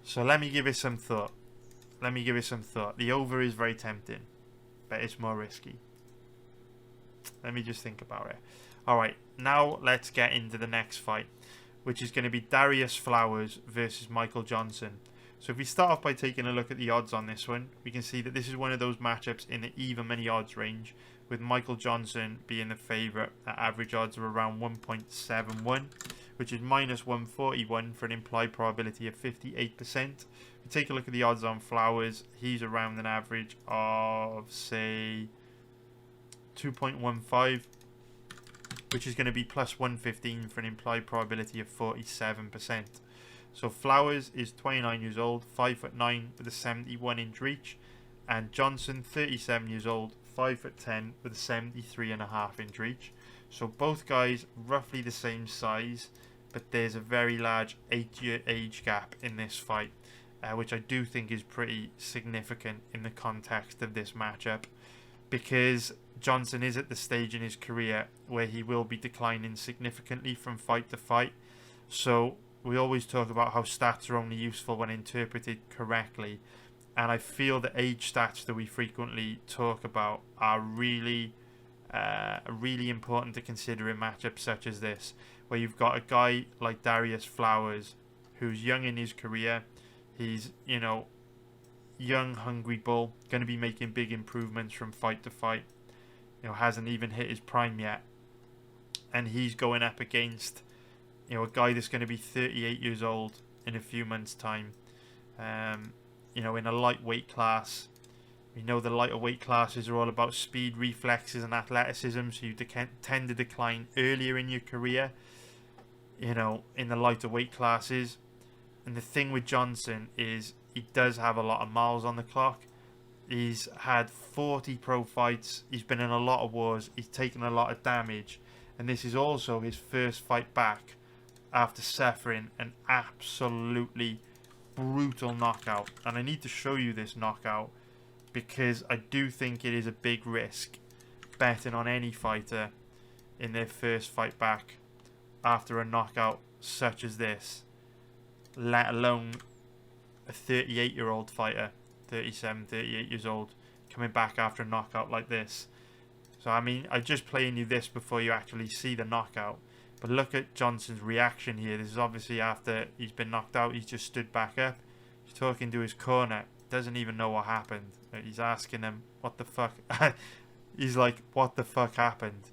So let me give it some thought. The over is very tempting, but it's more risky. Let me just think about it. Alright, now let's get into the next fight, which is going to be Darius Flowers versus Michael Johnson. So if we start off by taking a look at the odds on this one, we can see that this is one of those matchups in the even money odds range, with Michael Johnson being the favourite at average odds of around 1.71, which is minus 141 for an implied probability of 58%. If we take a look at the odds on Flowers, he's around an average of, say, 2.15, which is going to be plus 115 for an implied probability of 47%. So Flowers is 29 years old, 5'9" with a 71-inch reach, and Johnson, 37 years old, 5'10" with a 73.5-inch reach. So both guys roughly the same size, but there's a very large 8-year age gap in this fight, which I do think is pretty significant in the context of this matchup, because Johnson is at the stage in his career where he will be declining significantly from fight to fight. So we always talk about how stats are only useful when interpreted correctly, and I feel the age stats that we frequently talk about are really important to consider in matchups such as this, where you've got a guy like Darius Flowers who's young in his career. He's, young, hungry bull, going to be making big improvements from fight to fight. Hasn't even hit his prime yet, and he's going up against a guy that's going to be 38 years old in a few months' time. In a lightweight class. We know the lighter weight classes are all about speed, reflexes, and athleticism, so you tend to decline earlier in your career, in the lighter weight classes. And the thing with Johnson is he does have a lot of miles on the clock. He's had 40 pro fights. He's been in a lot of wars. He's taken a lot of damage. And this is also his first fight back after suffering an absolutely brutal knockout. And I need to show you this knockout because I do think it is a big risk betting on any fighter in their first fight back after a knockout such as this, let alone a 38-year-old fighter, 37, 38 years old, coming back after a knockout like this. So I mean, I'm just playing you this before you actually see the knockout. But look at Johnson's reaction here. This is obviously after he's been knocked out. He's just stood back up. He's talking to his corner. Doesn't even know what happened. He's asking him, what the fuck? He's like, what the fuck happened?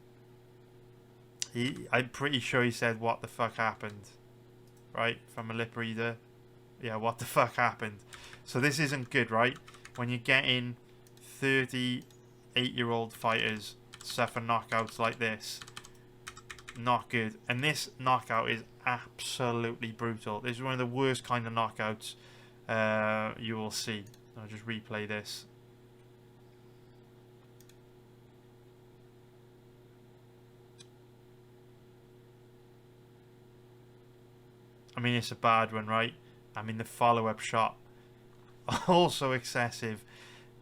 I'm pretty sure he said, what the fuck happened? Right? From a lip reader. Yeah, what the fuck happened? So this isn't good, right? When you're getting 38-year-old fighters suffer knockouts like this. Not good. And this knockout is absolutely brutal. This is one of the worst kind of knockouts you will see. I'll just replay this. I mean, it's a bad one, right? I mean, the follow-up shot, also excessive,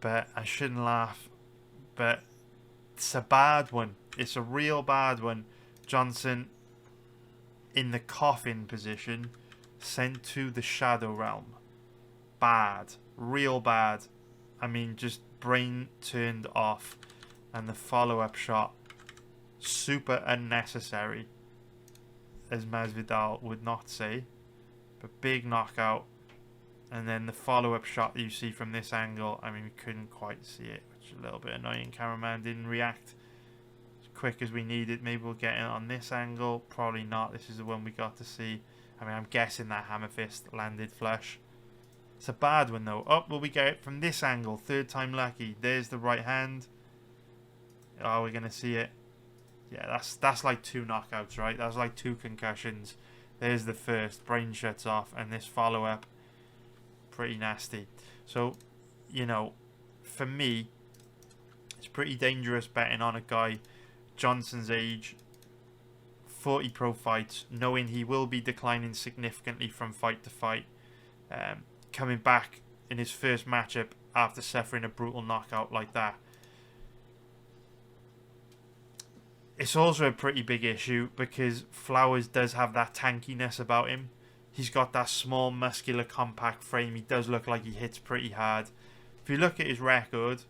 but I shouldn't laugh. But it's a bad one. It's a real bad one. Johnson in the coffin position, sent to the Shadow Realm. Bad. Real bad. I mean, just brain turned off. And the follow-up shot, super unnecessary, as Masvidal would not say. But big knockout. And then the follow-up shot that you see from this angle, I mean, we couldn't quite see it, which is a little bit annoying. Cameraman didn't react. It's quick as we need it. Maybe we'll get it on this angle. Probably not. This is the one we got to see. I mean, I'm guessing that hammer fist landed flush. It's a bad one though. Oh, will we get it from this angle? Third time lucky. There's the right hand. Oh, we're gonna see it. Yeah, that's like 2 knockouts, right? That's like 2 concussions. There's the first. Brain shuts off, and this follow-up, pretty nasty. So, you know, for me, it's pretty dangerous betting on a guy Johnson's age, 40 pro fights, knowing he will be declining significantly from fight to fight, coming back in his first matchup after suffering a brutal knockout like that. It's also a pretty big issue because Flowers does have that tankiness about him. He's got that small, muscular, compact frame. He does look like he hits pretty hard. If you look at his record,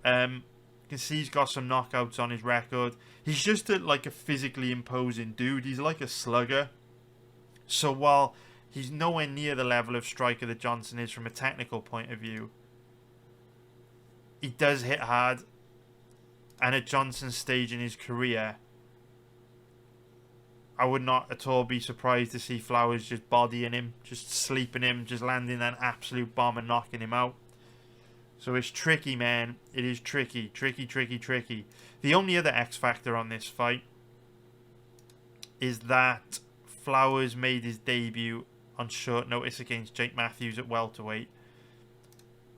you can see he's got some knockouts on his record. He's just like a physically imposing dude. He's like a slugger. So while he's nowhere near the level of striker that Johnson is from a technical point of view, he does hit hard. And at Johnson's stage in his career, I would not at all be surprised to see Flowers just bodying him, just sleeping him, just landing an absolute bomb and knocking him out. So it's tricky, man. It is tricky. Tricky. The only other X factor on this fight is that Flowers made his debut on short notice against Jake Matthews at welterweight,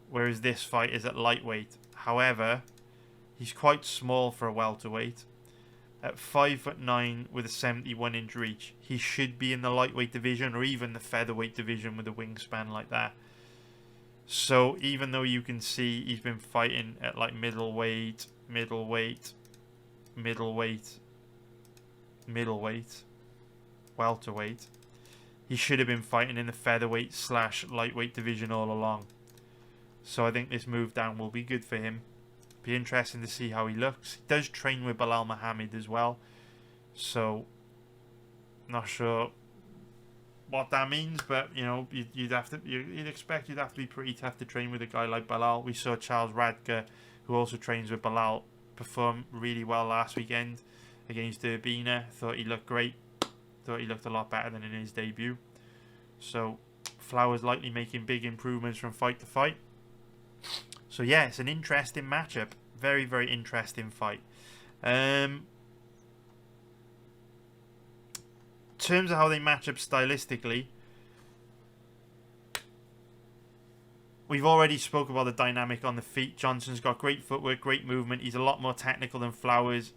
whereas this fight is at lightweight. However, he's quite small for a welterweight. At 5'9" with a 71-inch reach, he should be in the lightweight division or even the featherweight division with a wingspan like that. So even though you can see he's been fighting at like middleweight, welterweight, he should have been fighting in the featherweight / lightweight division all along. So I think this move down will be good for him. Be interesting to see how he looks. He does train with Belal Muhammad as well, so not sure what that means, but you know, you'd expect you'd have to be pretty tough to train with a guy like Belal. We saw Charles Radke, who also trains with Belal, perform really well last weekend against Urbina. Thought he looked great. Thought he looked a lot better than in his debut. So Flowers likely making big improvements from fight to fight. So yeah, it's an interesting matchup. Very, very interesting fight. In terms of how they match up stylistically, we've already spoke about the dynamic on the feet. Johnson's got great footwork, great movement. He's a lot more technical than Flowers.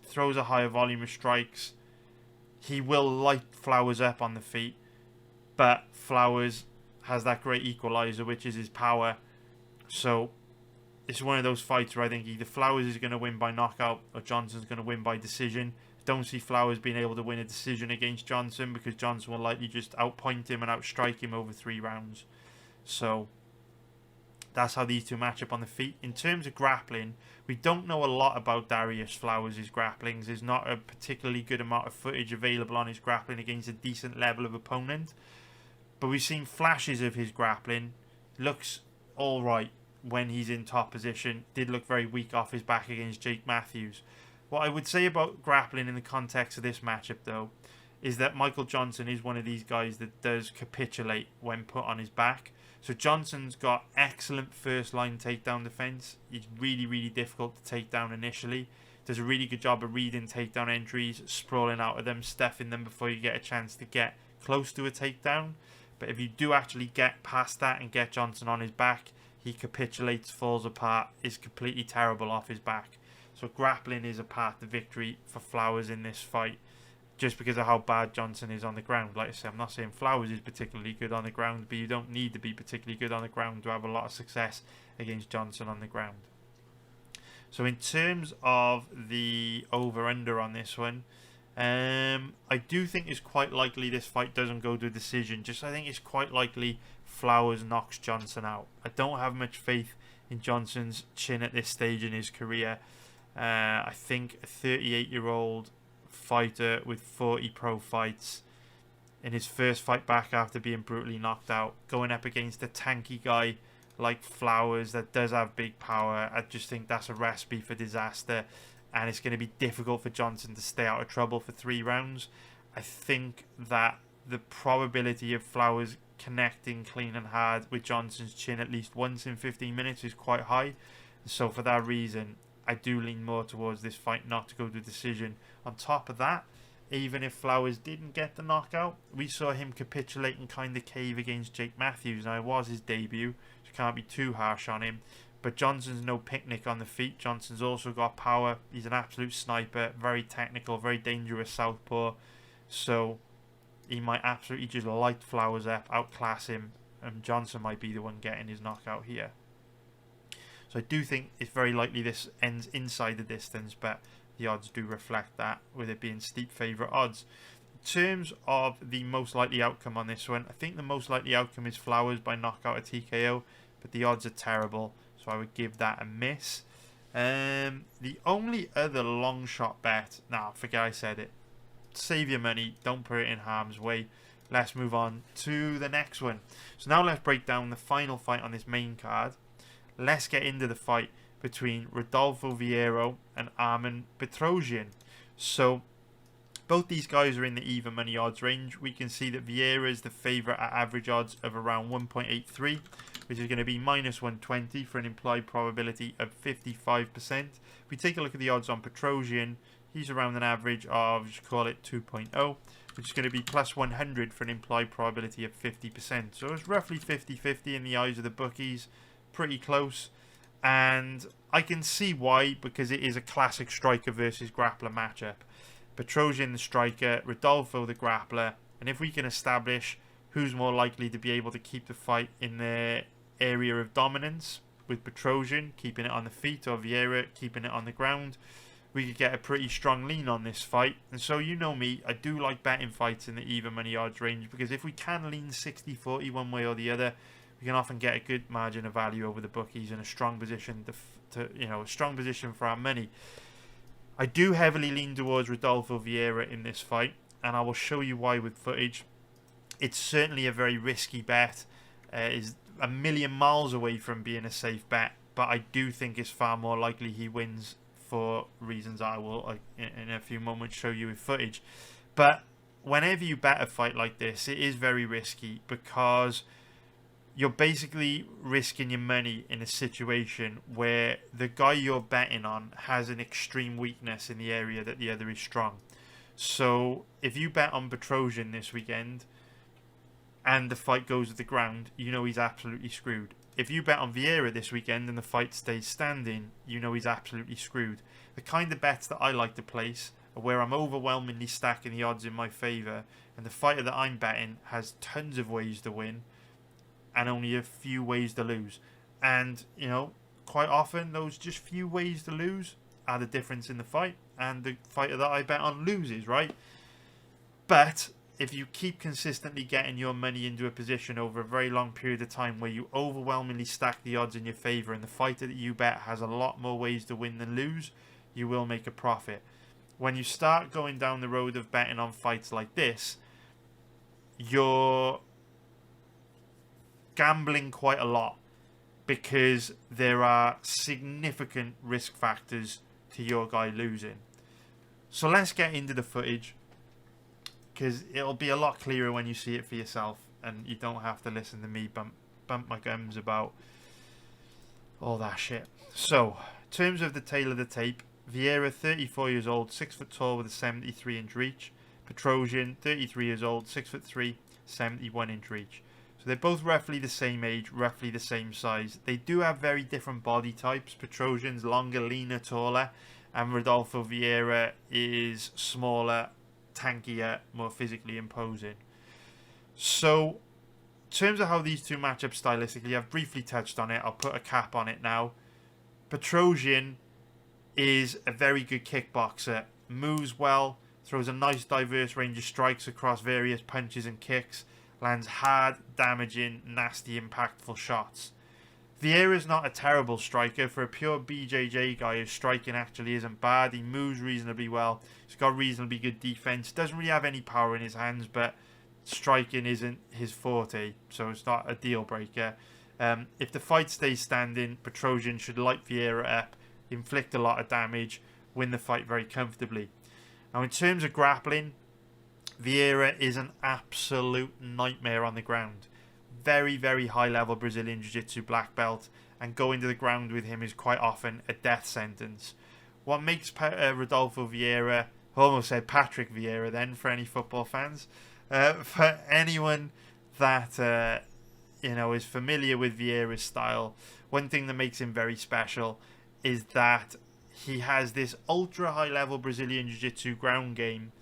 Throws a higher volume of strikes. He will light Flowers up on the feet, but Flowers has that great equalizer, which is his power. So it's one of those fights where I think either Flowers is going to win by knockout or Johnson's going to win by decision. Don't see Flowers being able to win a decision against Johnson because Johnson will likely just outpoint him and outstrike him over 3 rounds. So that's how these two match up on the feet. In terms of grappling, we don't know a lot about Darius Flowers' grapplings. There's not a particularly good amount of footage available on his grappling against a decent level of opponent. But we've seen flashes of his grappling. Looks alright when he's in top position. Did look very weak off his back against Jake Matthews. What I would say about grappling in the context of this matchup, though, is that Michael Johnson is one of these guys that does capitulate when put on his back. So Johnson's got excellent first-line takedown defense. He's really, really difficult to take down initially. Does a really good job of reading takedown entries, sprawling out of them, stuffing them before you get a chance to get close to a takedown. But if you do actually get past that and get Johnson on his back, he capitulates, falls apart, is completely terrible off his back. So grappling is a path to victory for Flowers in this fight, just because of how bad Johnson is on the ground. Like I said, I'm not saying Flowers is particularly good on the ground, but you don't need to be particularly good on the ground to have a lot of success against Johnson on the ground. So in terms of the over-under on this one, I do think it's quite likely this fight doesn't go to a decision. I think it's quite likely Flowers knocks Johnson out. I don't have much faith in Johnson's chin at this stage in his career. I think a 38-year-old fighter with 40 pro fights in his first fight back after being brutally knocked out, going up against a tanky guy like Flowers that does have big power, I just think that's a recipe for disaster. and it's going to be difficult for Johnson to stay out of trouble for 3 rounds. I think that the probability of Flowers connecting clean and hard with Johnson's chin at least once in 15 minutes is quite high. So for that reason, I do lean more towards this fight not to go to decision. On top of that, even if Flowers didn't get the knockout, we saw him capitulate and kind of cave against Jake Matthews. Now, it was his debut, so can't be too harsh on him. But Johnson's no picnic on the feet. Johnson's also got power. He's an absolute sniper, very technical, very dangerous southpaw. So he might absolutely just light Flowers up, outclass him, and Johnson might be the one getting his knockout here. So I do think it's very likely this ends inside the distance, but the odds do reflect that, with it being steep favourite odds. In terms of the most likely outcome on this one, I think the most likely outcome is Flowers by knockout or TKO, but the odds are terrible, so I would give that a miss. The only other long shot bet, forget I said it. Save your money, don't put it in harm's way. Let's move on to the next one. So now let's break down the final fight on this main card. Let's get into the fight between Rodolfo Vieira and Hermansson Predictions. So both these guys are in the even money odds range. We can see that Vieira is the favourite at average odds of around 1.83, which is going to be minus 120 for an implied probability of 55%. If we take a look at the odds on Petrosyan, he's around an average of, just call it 2.0, which is going to be plus 100 for an implied probability of 50%. So it's roughly 50-50 in the eyes of the bookies, pretty close. And I can see why, because it is a classic striker versus grappler matchup. Petrosyan the striker, Rodolfo the grappler, and if we can establish who's more likely to be able to keep the fight in the area of dominance, with Petrosyan keeping it on the feet or Vieira keeping it on the ground, we could get a pretty strong lean on this fight. And so, you know me, I do like betting fights in the even money odds range, because if we can lean 60-40 one way or the other, we can often get a good margin of value over the bookies and a strong position a strong position for our money. I do heavily lean towards Rodolfo Vieira in this fight, and I will show you why with footage. It's certainly a very risky bet. Is a million miles away from being a safe bet, but I do think it's far more likely he wins for reasons I will in a few moments show you with footage. But whenever you bet a fight like this, it is very risky, because you're basically risking your money in a situation where the guy you're betting on has an extreme weakness in the area that the other is strong. So if you bet on Petrosyan this weekend and the fight goes to the ground, you know he's absolutely screwed. If you bet on Vieira this weekend and the fight stays standing, you know he's absolutely screwed. The kind of bets that I like to place are where I'm overwhelmingly stacking the odds in my favour, and the fighter that I'm betting has tons of ways to win and only a few ways to lose. And, quite often those just few ways to lose are the difference in the fight, and the fighter that I bet on loses, right? But if you keep consistently getting your money into a position over a very long period of time where you overwhelmingly stack the odds in your favour, and the fighter that you bet has a lot more ways to win than lose, you will make a profit. When you start going down the road of betting on fights like this, you're gambling quite a lot, because there are significant risk factors to your guy losing. So let's get into the footage, because it'll be a lot clearer when you see it for yourself, and you don't have to listen to me bump my gums about all that shit. So, in terms of the tail of the tape, Vieira, 34 years old, 6 foot tall with a 73 inch reach. Petrosyan, 33 years old, 6 foot 3, 71 inch reach. So they're both roughly the same age, roughly the same size. They do have very different body types. Petrosyan's longer, leaner, taller, and Rodolfo Vieira is smaller, tankier, more physically imposing. So, in terms of how these two match up stylistically, I've briefly touched on it. I'll put a cap on it now. Petrosyan is a very good kickboxer, moves well, throws a nice diverse range of strikes across various punches and kicks, lands hard, damaging, nasty, impactful shots. Vieira's not a terrible striker. For a pure BJJ guy, his striking actually isn't bad. He moves reasonably well. He's got reasonably good defense. Doesn't really have any power in his hands, but striking isn't his forte, so it's not a deal breaker. If the fight stays standing, Petrosyan should light Vieira up, inflict a lot of damage, win the fight very comfortably. Now, in terms of grappling, Vieira is an absolute nightmare on the ground. Very, very high level Brazilian Jiu-Jitsu black belt, and going to the ground with him is quite often a death sentence. What makes Rodolfo Vieira, I almost said Patrick Vieira then for any football fans, for anyone that is familiar with Vieira's style, one thing that makes him very special is that he has this ultra high level Brazilian Jiu-Jitsu ground game,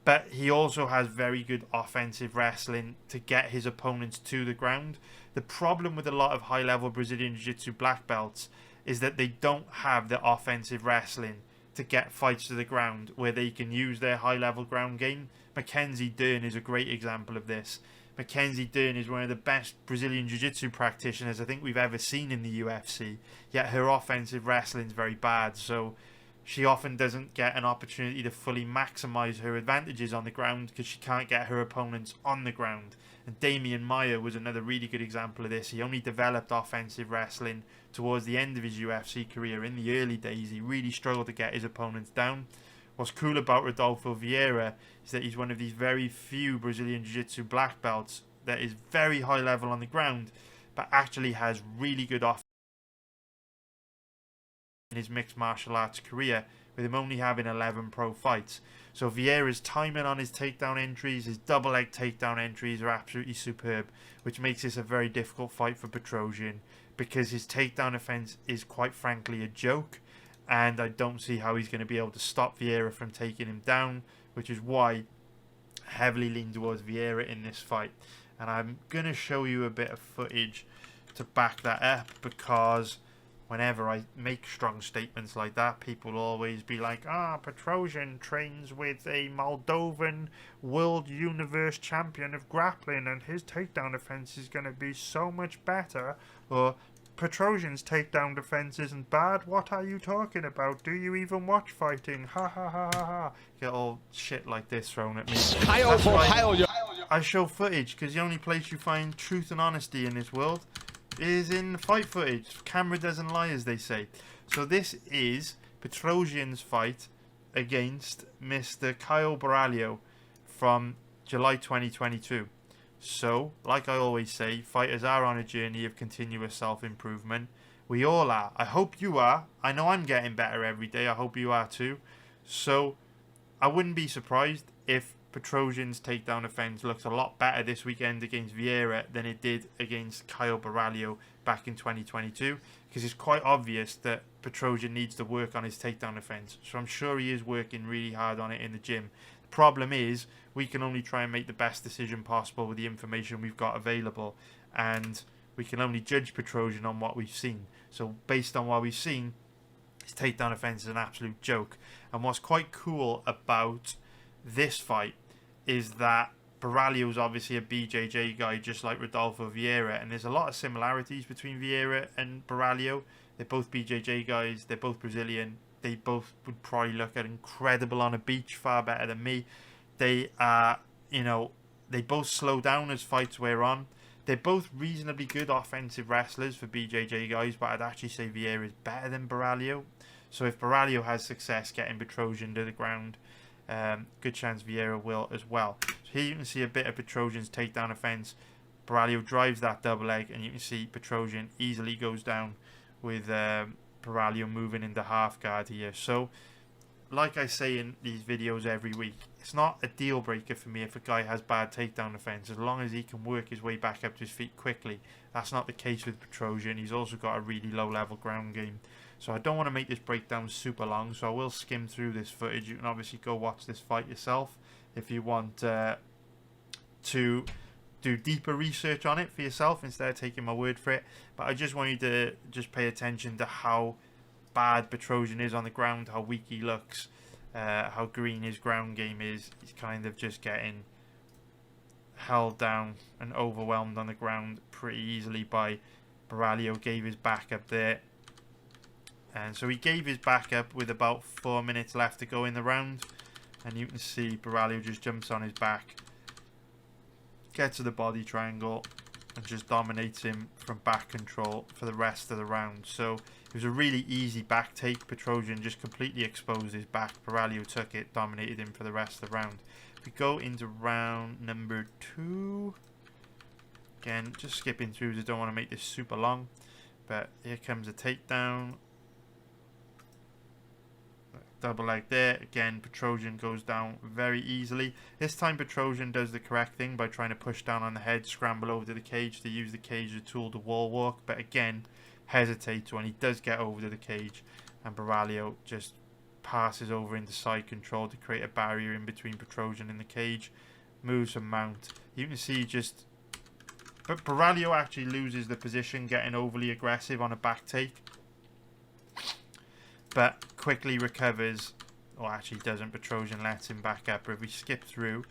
but he also has very good offensive wrestling to get his opponents to the ground. The problem with a lot of high level Brazilian Jiu-Jitsu black belts is that they don't have the offensive wrestling to get fights to the ground where they can use their high level ground game. Mackenzie Dern is a great example of this. Mackenzie Dern is one of the best Brazilian Jiu-Jitsu practitioners I think we've ever seen in the UFC, yet her offensive wrestling is very bad, so she often doesn't get an opportunity to fully maximise her advantages on the ground because she can't get her opponents on the ground. And Damian Maia was another really good example of this. He only developed offensive wrestling towards the end of his UFC career. In the early days, he really struggled to get his opponents down. What's cool about Rodolfo Vieira is that he's one of these very few Brazilian Jiu-Jitsu black belts that is very high level on the ground, but actually has really good offense in his mixed martial arts career, with him only having 11 pro fights. So Vieira's timing on his takedown entries, his double leg takedown entries are absolutely superb, which makes this a very difficult fight for Petrosyan because his takedown offense is quite frankly a joke, and I don't see how he's going to be able to stop Vieira from taking him down, which is why I heavily lean towards Vieira in this fight. And I'm going to show you a bit of footage to back that up, because whenever I make strong statements like that, people will always be like, Petrosyan trains with a Moldovan world universe champion of grappling and his takedown defense is going to be so much better, or Petrosyan's takedown defense isn't bad, what are you talking about, do you even watch fighting, ha ha ha ha ha. Get all shit like this thrown at me. That's why I show footage, because the only place you find truth and honesty in this world is in fight footage. Camera doesn't lie, as they say. So this is Petrosyan's fight against Mr. Caio Borralho from July 2022. So, like I always say, fighters are on a journey of continuous self-improvement. We all are. I hope you are. I know I'm getting better every day. I hope you are too. So, I wouldn't be surprised if Petrosyan's takedown offense looks a lot better this weekend against Vieira than it did against Caio Borralho back in 2022, because it's quite obvious that Petrosyan needs to work on his takedown offense. So I'm sure he is working really hard on it in the gym. The problem is we can only try and make the best decision possible with the information we've got available, and we can only judge Petrosyan on what we've seen. So based on what we've seen, his takedown offense is an absolute joke. And what's quite cool about this fight is that Borralho's obviously a BJJ guy, just like Rodolfo Vieira, and there's a lot of similarities between Vieira and Borralho. They're both BJJ guys, they're both Brazilian, they both would probably look at incredible on a beach, far better than me. They are, they both slow down as fights wear on. They're both reasonably good offensive wrestlers for BJJ guys, but I'd actually say Vieira is better than Borralho. So if Borralho has success getting Petrosyan to the ground, good chance Vieira will as well. So here you can see a bit of Petrosyan's takedown offense. Borralho drives that double leg, and you can see Petrosyan easily goes down with Borralho moving into half guard here. So, like I say in these videos every week, it's not a deal breaker for me if a guy has bad takedown offense, as long as he can work his way back up to his feet quickly. That's not the case with Petrosyan. He's also got a really low level ground game. So I don't want to make this breakdown super long, so I will skim through this footage. You can obviously go watch this fight yourself if you want to do deeper research on it for yourself instead of taking my word for it. But I just want you to just pay attention to how bad Petrosyan is on the ground, how weak he looks, how green his ground game is. He's kind of just getting held down and overwhelmed on the ground pretty easily by Borralho. Gave his back up there. And so he gave his back up with about 4 minutes left to go in the round. And you can see Borralho just jumps on his back, gets to the body triangle, and just dominates him from back control for the rest of the round. So It was a really easy back take. Petrosyan just completely exposed his back. Baralho took it, dominated him for the rest of the round. If we go into round number 2, again, just skipping through because I don't want to make this super long. But here comes a takedown. Double leg there. Again, Petrosyan goes down very easily. This time Petrosyan does the correct thing by trying to push down on the head, scramble over to the cage to use the cage as a tool to wall walk. But again, hesitates when he does get over to the cage. And Baralho just passes over into side control to create a barrier in between Petrosyan and the cage. Moves and mount. You can see just... But Baralho actually loses the position, getting overly aggressive on a back take. But quickly recovers, or actually doesn't. Petrosyan lets him back up. But if we skip through,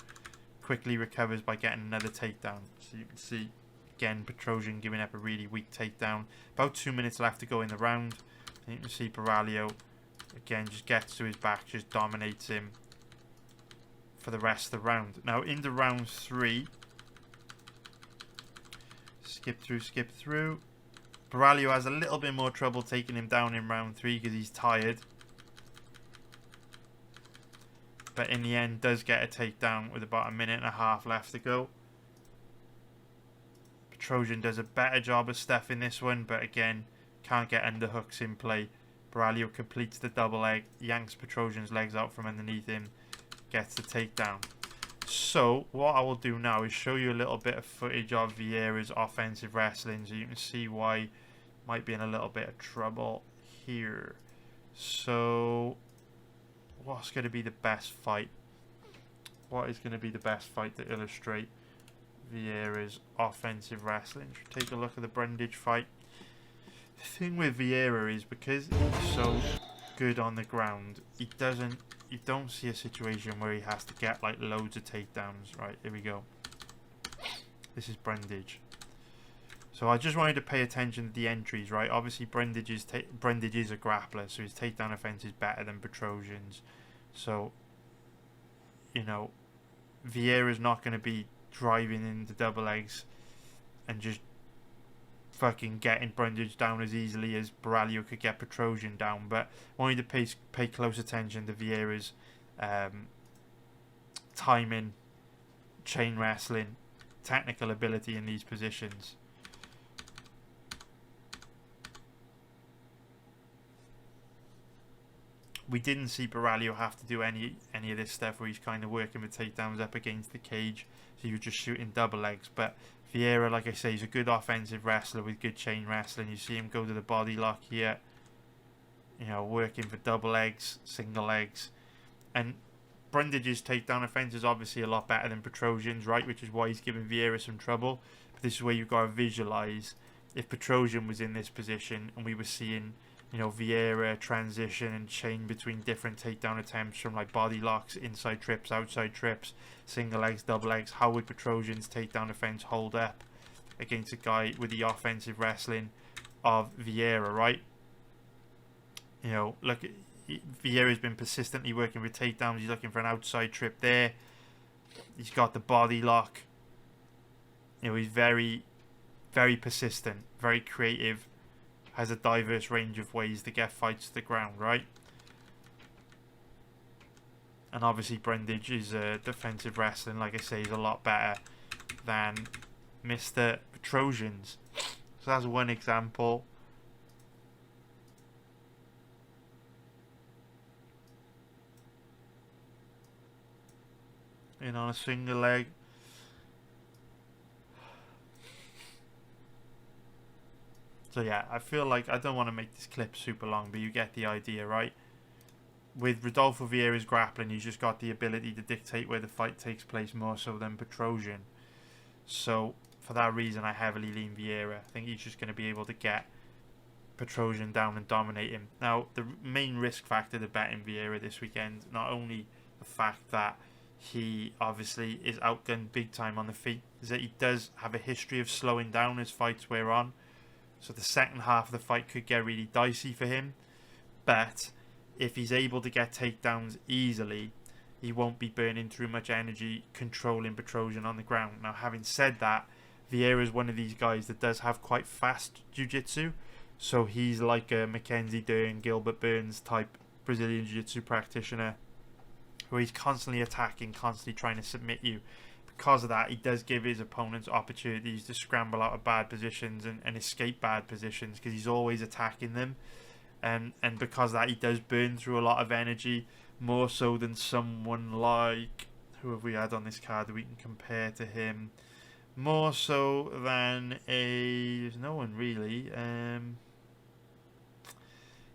quickly recovers by getting another takedown. So you can see, again, Petrosyan giving up a really weak takedown. About 2 minutes left to go in the round. And you can see Baralho, again, just gets to his back, just dominates him for the rest of the round. Now, into round 3. Skip through. Baralho has a little bit more trouble taking him down in round 3 because he's tired. But in the end, does get a takedown with about 1.5 minutes left to go. Petrosyan does a better job of stuffing this one, but again, can't get underhooks in play. Baralho completes the double leg, yanks Petrosyan's legs out from underneath him, gets the takedown. So, what I will do now is show you a little bit of footage of Vieira's offensive wrestling so you can see why he might be in a little bit of trouble here. So, what's going to be the best fight? What is going to be the best fight to illustrate Vieira's offensive wrestling? Take a look at the Brundage fight. The thing with Vieira is because he's so good on the ground, you don't see a situation where he has to get like loads of takedowns. Right, here we go. This is Brundage. So I just wanted to pay attention to the entries, right? Obviously Brundage is a grappler, so his takedown offense is better than Petrosyan's. So, you know, Vieira's not going to be driving into double legs and just fucking getting Brundage down as easily as Baralho could get Petrosyan down. But I wanted to pay close attention to Vieira's timing, chain wrestling, technical ability in these positions. We didn't see Baralho have to do any of this stuff where he's kind of working with takedowns up against the cage, so he was just shooting double legs. But Vieira, like I say, he's a good offensive wrestler with good chain wrestling. You see him go to the body lock here, you know, working for double legs, single legs. And Brundage's takedown offense is obviously a lot better than Petrosyan's, right? Which is why he's giving Vieira some trouble. But this is where you've got to visualize if Petrosyan was in this position and we were seeing, you know, Vieira transition and chain between different takedown attempts from like body locks, inside trips, outside trips, single legs, double legs. How would Petrosyan's takedown offense hold up against a guy with the offensive wrestling of Vieira, right? You know, look, Vieira's been persistently working with takedowns. He's looking for an outside trip there. He's got the body lock. You know, he's very, very persistent, very creative. Has a diverse range of ways to get fights to the ground, right? And obviously Brundage's defensive wrestling, like I say, is a lot better than Mr. Petrosyan's. So that's one example. In on a single leg. So yeah, I feel like I don't want to make this clip super long, but you get the idea, right? With Rodolfo Vieira's grappling, he's just got the ability to dictate where the fight takes place more so than Petrosyan. So for that reason, I heavily lean Vieira. I think he's just going to be able to get Petrosyan down and dominate him. Now, the main risk factor to betting Vieira this weekend, not only the fact that he obviously is outgunned big time on the feet, is that he does have a history of slowing down as fights wear on. So the second half of the fight could get really dicey for him. But if he's able to get takedowns easily, he won't be burning through much energy controlling Petrosyan on the ground. Now, having said that, Vieira is one of these guys that does have quite fast jiu-jitsu. So he's like a Mackenzie Dern, Gilbert Burns type Brazilian Jiu-Jitsu practitioner, where he's constantly attacking, constantly trying to submit you. Because of that, he does give his opponents opportunities to scramble out of bad positions and escape bad positions, because he's always attacking them. And because of that, he does burn through a lot of energy, more so than someone like, who have we had on this card that we can compare to him? More so than there's no one really.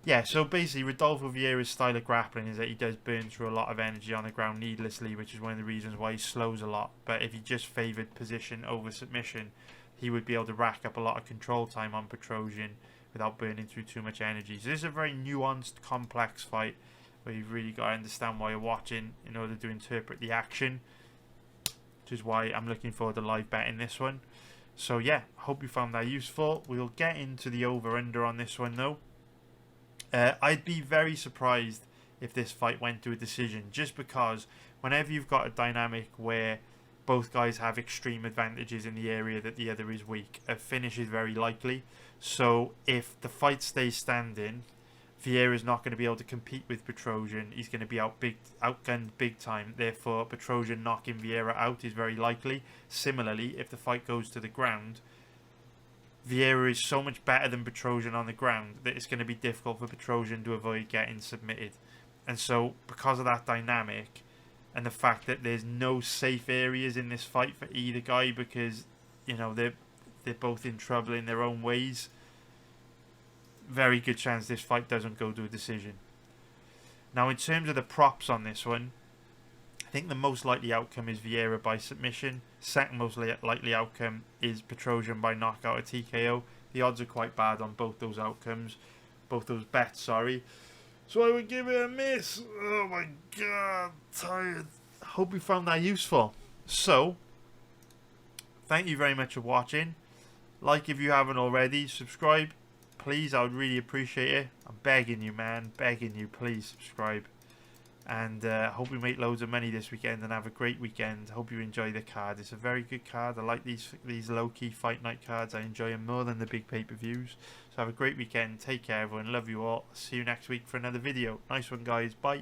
Yeah, so basically Rodolfo Vieira's style of grappling is that he does burn through a lot of energy on the ground needlessly, which is one of the reasons why he slows a lot. But if he just favoured position over submission, he would be able to rack up a lot of control time on Petrosyan without burning through too much energy. So this is a very nuanced, complex fight where you've really got to understand why you're watching in order to interpret the action, which is why I'm looking forward to live betting this one. So yeah, hope you found that useful. We'll get into the over-under on this one though. I'd be very surprised if this fight went to a decision, just because whenever you've got a dynamic where both guys have extreme advantages in the area that the other is weak, a finish is very likely. So if the fight stays standing, Vieira's not going to be able to compete with Petrosyan. He's going to be outgunned big time. Therefore, Petrosyan knocking Vieira out is very likely. Similarly, if the fight goes to the ground, Vieira is so much better than Petrosyan on the ground that it's going to be difficult for Petrosyan to avoid getting submitted. And so, because of that dynamic, and the fact that there's no safe areas in this fight for either guy, because, you know, they're both in trouble in their own ways, very good chance this fight doesn't go to a decision. Now, in terms of the props on this one, I think the most likely outcome is Vieira by submission. Second most likely outcome is Petrosyan by knockout or TKO. The odds are quite bad on both those outcomes. Both those bets, sorry. So I would give it a miss. Oh my god, tired. Hope you found that useful. So, thank you very much for watching. Like if you haven't already. Subscribe, please. I would really appreciate it. I'm begging you, man. Begging you, please subscribe. And hope we make loads of money this weekend and have a great weekend. Hope you enjoy the card. It's a very good card. I like these low-key fight night cards. I enjoy them more than the big pay-per-views. So have a great weekend. Take care, everyone. Love you all. See you next week for another video. Nice one, guys. Bye.